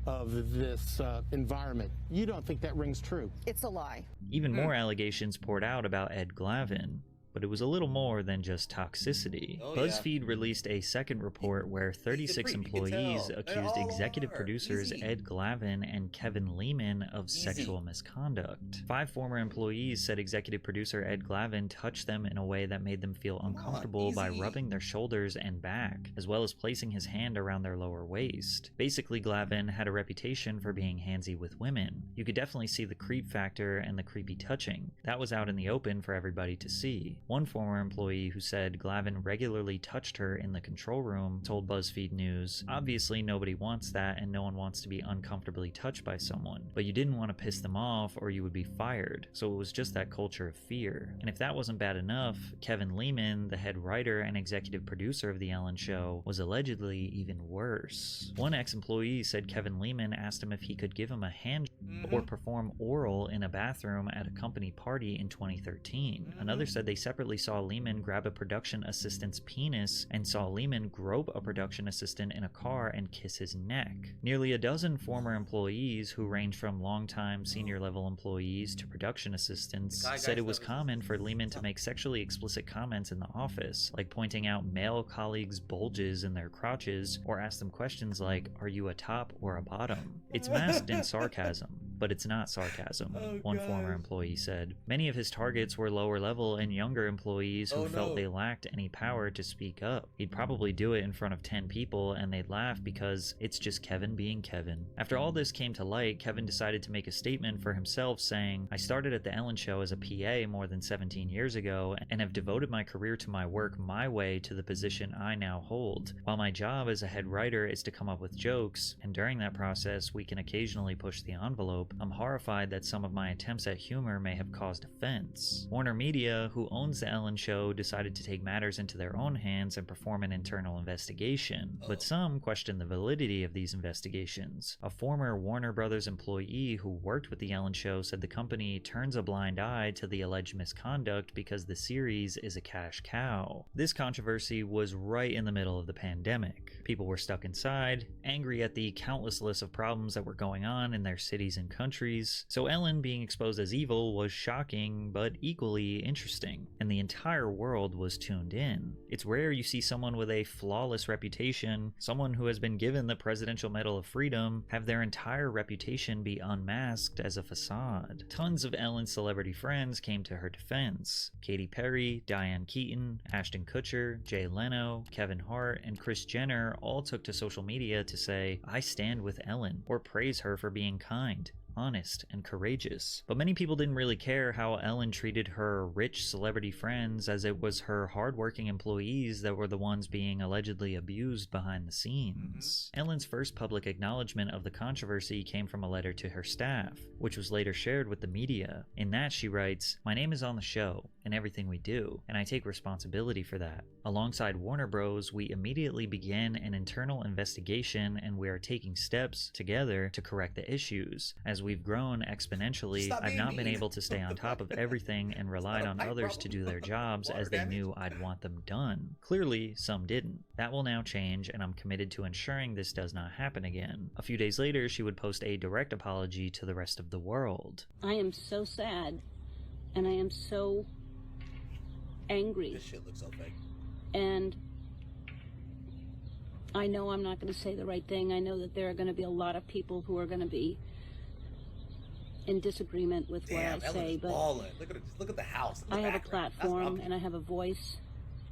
[SPEAKER 21] of this environment, you don't think that rings true?
[SPEAKER 20] It's a lie.
[SPEAKER 2] Even more allegations poured out about Ed Glavin, but it was a little more than just toxicity. BuzzFeed released a second report where 36 employees accused executive producers Ed Glavin and Kevin Lehman of sexual misconduct. 5 former employees said executive producer Ed Glavin touched them in a way that made them feel uncomfortable by rubbing their shoulders and back, as well as placing his hand around their lower waist. Basically, Glavin had a reputation for being handsy with women. You could definitely see the creep factor and the creepy touching. That was out in the open for everybody to see. One former employee who said Glavin regularly touched her in the control room told BuzzFeed News, obviously nobody wants that and no one wants to be uncomfortably touched by someone, but you didn't want to piss them off or you would be fired, so it was just that culture of fear. And if that wasn't bad enough, Kevin Lehman, the head writer and executive producer of The Ellen Show, was allegedly even worse. One ex-employee said Kevin Lehman asked him if he could give him a hand or perform oral in a bathroom at a company party in 2013. Another said they separately saw Lehman grab a production assistant's penis and saw Lehman grope a production assistant in a car and kiss his neck. Nearly a dozen former employees, who range from longtime senior-level employees to production assistants, said it was common for Lehman to make sexually explicit comments in the office, like pointing out male colleagues' bulges in their crotches, or ask them questions like, "Are you a top or a bottom?" It's masked in sarcasm, but it's not sarcasm, one former employee said. Many of his targets were lower-level and younger employees who felt they lacked any power to speak up. He'd probably do it in front of 10 people and they'd laugh because it's just Kevin being Kevin. After all this came to light, Kevin decided to make a statement for himself saying, "I started at The Ellen Show as a PA more than 17 years ago and have devoted my career to my work my way to the position I now hold. While my job as a head writer is to come up with jokes, and during that process we can occasionally push the envelope, I'm horrified that some of my attempts at humor may have caused offense." Warner Media, who owns The Ellen Show, decided to take matters into their own hands and perform an internal investigation, but some question the validity of these investigations. A former Warner Brothers employee who worked with The Ellen Show said the company turns a blind eye to the alleged misconduct because the series is a cash cow. This controversy was right in the middle of the pandemic. People were stuck inside, angry at the countless list of problems that were going on in their cities and countries, so Ellen being exposed as evil was shocking but equally interesting, and the entire world was tuned in. It's rare you see someone with a flawless reputation, someone who has been given the Presidential Medal of Freedom, have their entire reputation be unmasked as a facade. Tons of Ellen's celebrity friends came to her defense. Katy Perry, Diane Keaton, Ashton Kutcher, Jay Leno, Kevin Hart, and Kris Jenner all took to social media to say, "I stand with Ellen," or praise her for being kind. honest, and courageous. But many people didn't really care how Ellen treated her rich celebrity friends, as it was her hardworking employees that were the ones being allegedly abused behind the scenes. Ellen's first public acknowledgement of the controversy came from a letter to her staff, which was later shared with the media. In that, she writes, "My name is on the show and everything we do, and I take responsibility for that. Alongside Warner Bros., we immediately began an internal investigation, and we are taking steps together to correct the issues. As we've grown exponentially, I've not been able to stay on top of everything and relied on others to do their jobs as they knew I'd want them done. Clearly, some didn't. That will now change, and I'm committed to ensuring this does not happen again." A few days later, she would post a direct apology to the rest of the world.
[SPEAKER 3] I am so sad, and I am so angry.
[SPEAKER 1] This shit looks so fake.
[SPEAKER 3] And I know I'm not going to say the right thing. I know that there are going to be a lot of people who are going to be in disagreement with what I say, but
[SPEAKER 1] look at the house.
[SPEAKER 3] I have a platform and I have a voice,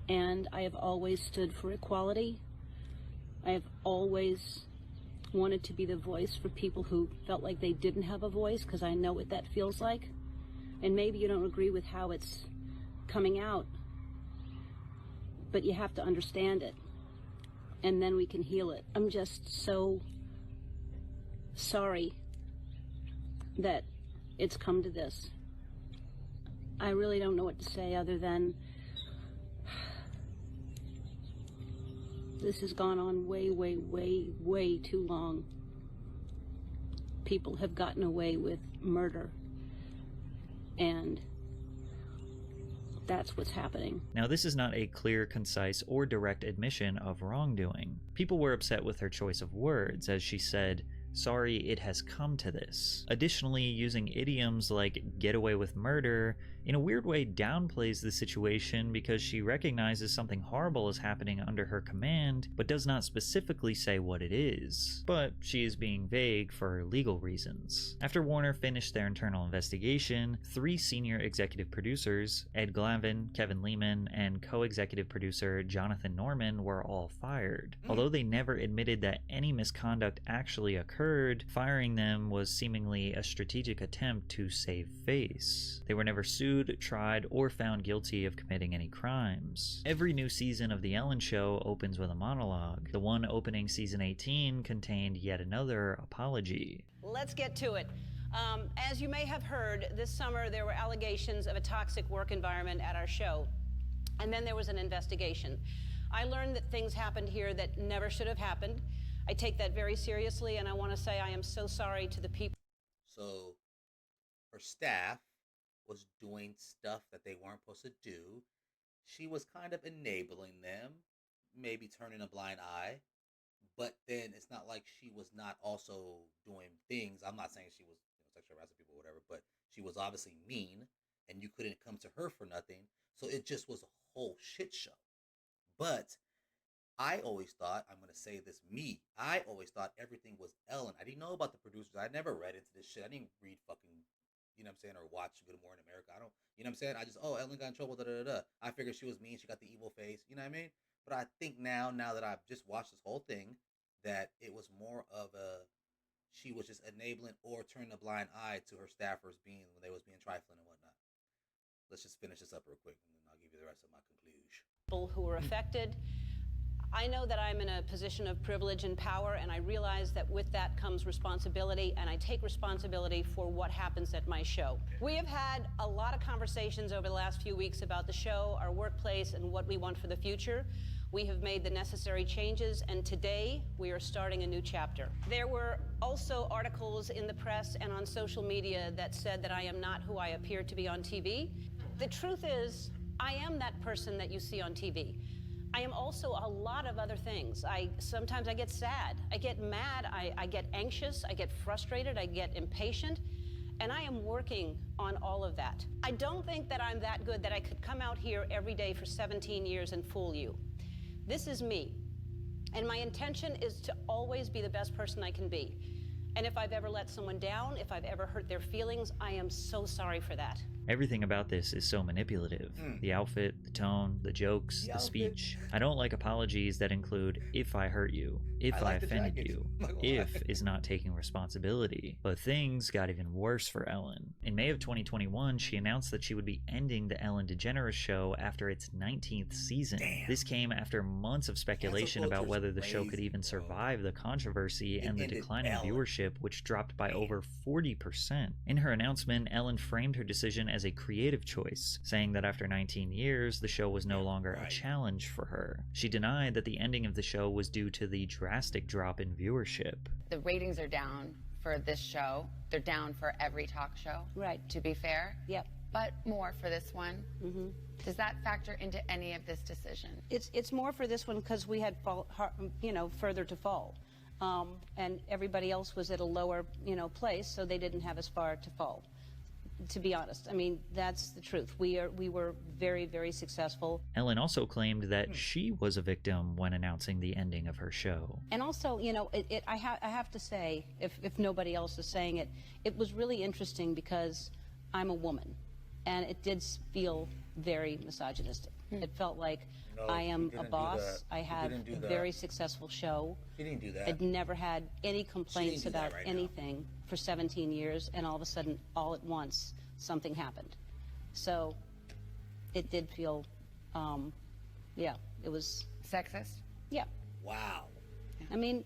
[SPEAKER 3] and I have always stood for equality. I have always wanted to be the voice for people who felt like they didn't have a voice, because I know what that feels like. And maybe you don't agree with how it's coming out, but you have to understand it, and then we can heal it. I'm just so sorry that it's come to this. I really don't know what to say other than this has gone on way, way, way, way too long. People have gotten away with murder, and that's what's happening.
[SPEAKER 2] Now, this is not a clear, concise, or direct admission of wrongdoing. People were upset with her choice of words, as she said, "Sorry, it has come to this." Additionally, using idioms like "get away with murder" in a weird way downplays the situation, because she recognizes something horrible is happening under her command, but does not specifically say what it is. But she is being vague for legal reasons. After Warner finished their internal investigation, 3 senior executive producers, Ed Glavin, Kevin Lehman, and co-executive producer Jonathan Norman, were all fired. Although they never admitted that any misconduct actually occurred, firing them was seemingly a strategic attempt to save face. They were never sued, tried, or found guilty of committing any crimes. Every new season of The Ellen Show opens with a monologue. The one opening season 18 contained yet another apology.
[SPEAKER 13] Let's get to it. As you may have heard, this summer there were allegations of a toxic work environment at our show, and then there was an investigation. I learned that things happened here that never should have happened. I take that very seriously, and I want to say I am so sorry to the people.
[SPEAKER 1] So her staff was doing stuff that they weren't supposed to do. She was kind of enabling them, maybe turning a blind eye, but then it's not like she was not also doing things. I'm not saying she was sexual harassing people or whatever, but she was obviously mean, and you couldn't come to her for nothing. So it just was a whole shit show. But I always thought, I'm going to say this, I always thought everything was Ellen. I didn't know about the producers. I never read into this shit. I didn't read fucking, you know what I'm saying, or watch Good Morning America. I don't, you know what I'm saying? I just, Ellen got in trouble, da-da-da-da. I figured she was mean. She got the evil face, you know what I mean? But I think now that I've just watched this whole thing, that it was more of she was just enabling or turning a blind eye to her staffers when they was being trifling and whatnot. Let's just finish this up real quick, and then I'll give you the rest of my conclusion.
[SPEAKER 13] People who were affected. I know that I'm in a position of privilege and power, and I realize that with that comes responsibility, and I take responsibility for what happens at my show. We have had a lot of conversations over the last few weeks about the show, our workplace, and what we want for the future. We have made the necessary changes, and today we are starting a new chapter. There were also articles in the press and on social media that said that I am not who I appear to be on TV. The truth is, I am that person that you see on TV. I am also a lot of other things. Sometimes I get sad, I get mad, I get anxious, I get frustrated, I get impatient, and I am working on all of that. I don't think that I'm that good that I could come out here every day for 17 years and fool you. This is me, and my intention is to always be the best person I can be. And if I've ever let someone down, if I've ever hurt their feelings, I am so sorry for that.
[SPEAKER 2] Everything about this is so manipulative. The outfit, the tone, the jokes, the speech. I don't like apologies that include if I hurt you, if I offended you, if is not taking responsibility. But things got even worse for Ellen. In May of 2021, she announced that she would be ending the Ellen DeGeneres show after its 19th season. This came after months of speculation about whether the show could even survive the controversy and the decline in viewership, which dropped by over 40%. In her announcement, Ellen framed her decision as a creative choice, saying that after 19 years, the show was no longer a challenge for her. She denied that the ending of the show was due to the drastic drop in viewership.
[SPEAKER 5] The ratings are down for this show. They're down for every talk show.
[SPEAKER 13] Right.
[SPEAKER 5] To be fair.
[SPEAKER 13] Yep.
[SPEAKER 5] But more for this one.
[SPEAKER 13] Mm-hmm.
[SPEAKER 5] Does that factor into any of this decision?
[SPEAKER 13] It's more for this one because we had further to fall, and everybody else was at a lower place, so they didn't have as far to fall. To be honest, I mean, that's the truth. We were very, very successful.
[SPEAKER 2] Ellen also claimed that she was a victim when announcing the ending of her show.
[SPEAKER 13] And also, I have to say, if nobody else is saying it, it was really interesting because I'm a woman, and it did feel very misogynistic. It felt like I am a boss. I had a very successful show.
[SPEAKER 1] She didn't do that.
[SPEAKER 13] I'd never had any complaints about anything for 17 years, and all of a sudden, all at once, something happened. So it did feel, it was...
[SPEAKER 5] Sexist?
[SPEAKER 13] Yeah.
[SPEAKER 1] Wow.
[SPEAKER 13] I mean,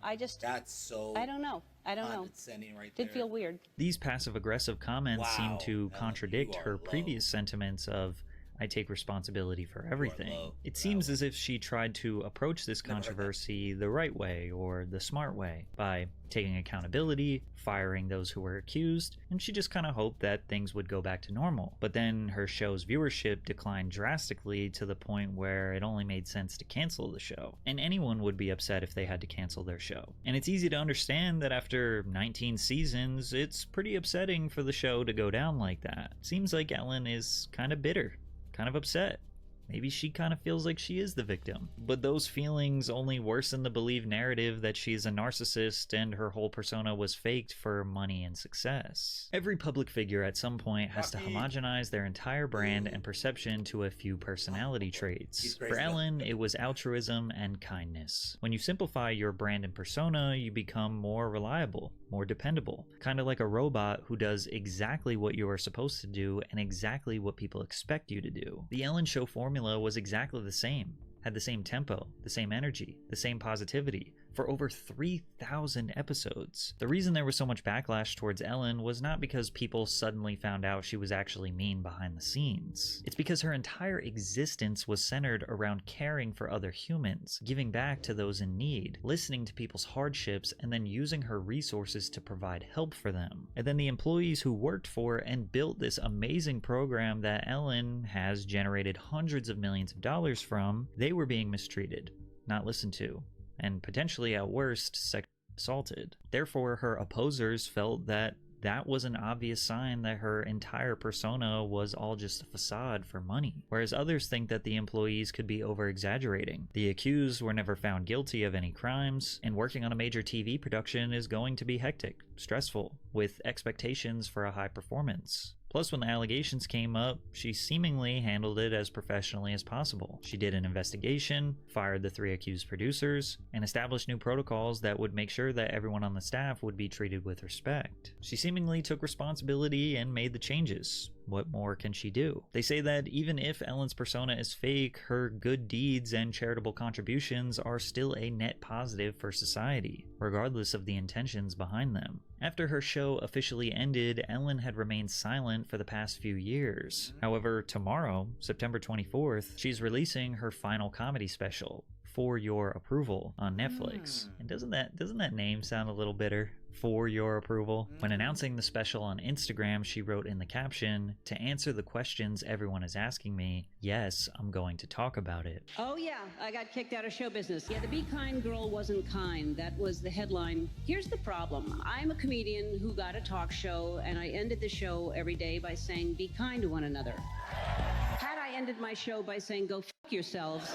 [SPEAKER 13] I just...
[SPEAKER 1] That's so...
[SPEAKER 13] I don't know.
[SPEAKER 1] Condescending right there.
[SPEAKER 13] Did feel weird.
[SPEAKER 2] These passive-aggressive comments seem to contradict her previous sentiments of, I take responsibility for everything. It seems as if she tried to approach this controversy the right way or the smart way by taking accountability, firing those who were accused, and she just kind of hoped that things would go back to normal. But then her show's viewership declined drastically to the point where it only made sense to cancel the show. And anyone would be upset if they had to cancel their show. And it's easy to understand that after 19 seasons, it's pretty upsetting for the show to go down like that. Seems like Ellen is kind of bitter. Kind of upset. Maybe she kind of feels like she is the victim. But those feelings only worsen the believed narrative that she's a narcissist and her whole persona was faked for money and success. Every public figure at some point has to homogenize their entire brand and perception to a few personality traits. For Ellen, it was altruism and kindness. When you simplify your brand and persona, you become more reliable, more dependable. Kind of like a robot who does exactly what you are supposed to do and exactly what people expect you to do. The Ellen Show formula was exactly the same. Had the same tempo, the same energy, the same positivity, for over 3,000 episodes. The reason there was so much backlash towards Ellen was not because people suddenly found out she was actually mean behind the scenes. It's because her entire existence was centered around caring for other humans, giving back to those in need, listening to people's hardships, and then using her resources to provide help for them. And then the employees who worked for and built this amazing program that Ellen has generated hundreds of millions of dollars from, they were being mistreated, not listened to, and potentially at worst sexually assaulted. Therefore, her opposers felt that that was an obvious sign that her entire persona was all just a facade for money, whereas others think that the employees could be over-exaggerating. The accused were never found guilty of any crimes, and working on a major TV production is going to be hectic, stressful, with expectations for a high performance. Plus, when the allegations came up, she seemingly handled it as professionally as possible. She did an investigation, fired the 3 accused producers, and established new protocols that would make sure that everyone on the staff would be treated with respect. She seemingly took responsibility and made the changes. What more can she do? They say that even if Ellen's persona is fake, her good deeds and charitable contributions are still a net positive for society, regardless of the intentions behind them. After her show officially ended, Ellen had remained silent for the past few years. However, tomorrow, September 24th, she's releasing her final comedy special, For Your Approval, on Netflix. And doesn't that name sound a little bitter? For Your Approval. When announcing the special on Instagram, she wrote in the caption, "To answer the questions everyone is asking me, yes, I'm going to talk about it."
[SPEAKER 3] Oh yeah, I got kicked out of show business. Yeah, the Be Kind girl wasn't kind. That was the headline. Here's the problem. I'm a comedian who got a talk show, and I ended the show every day by saying, be kind to one another. Had I ended my show by saying, go f*** yourselves,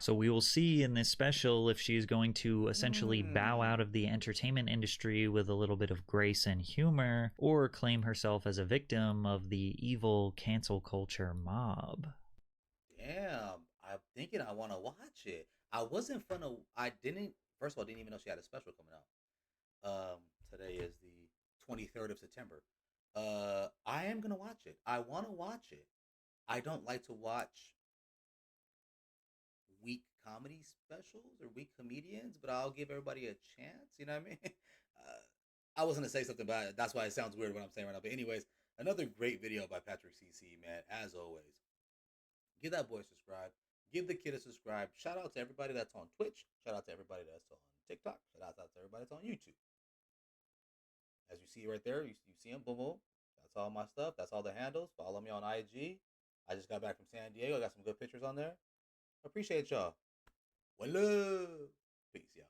[SPEAKER 2] So we will see in this special if she's going to essentially bow out of the entertainment industry with a little bit of grace and humor, or claim herself as a victim of the evil cancel culture mob.
[SPEAKER 1] Damn, I'm thinking I want to watch it. First of all, I didn't even know she had a special coming out. Today is the 23rd of September. I am gonna watch it. I want to watch it. I don't like to watch weak comedy specials or weak comedians, but I'll give everybody a chance. You know what I mean? I was gonna say something about it. That's why it sounds weird what I'm saying right now. But anyways, another great video by Patrick CC, man. As always, give that boy a subscribe. Give the kid a subscribe. Shout out to everybody that's on Twitch. Shout out to everybody that's on TikTok. Shout out to everybody that's on YouTube. As you see right there, you see him. Boom, boom. That's all my stuff. That's all the handles. Follow me on IG. I just got back from San Diego. I got some good pictures on there. Appreciate y'all. One love. Peace, y'all.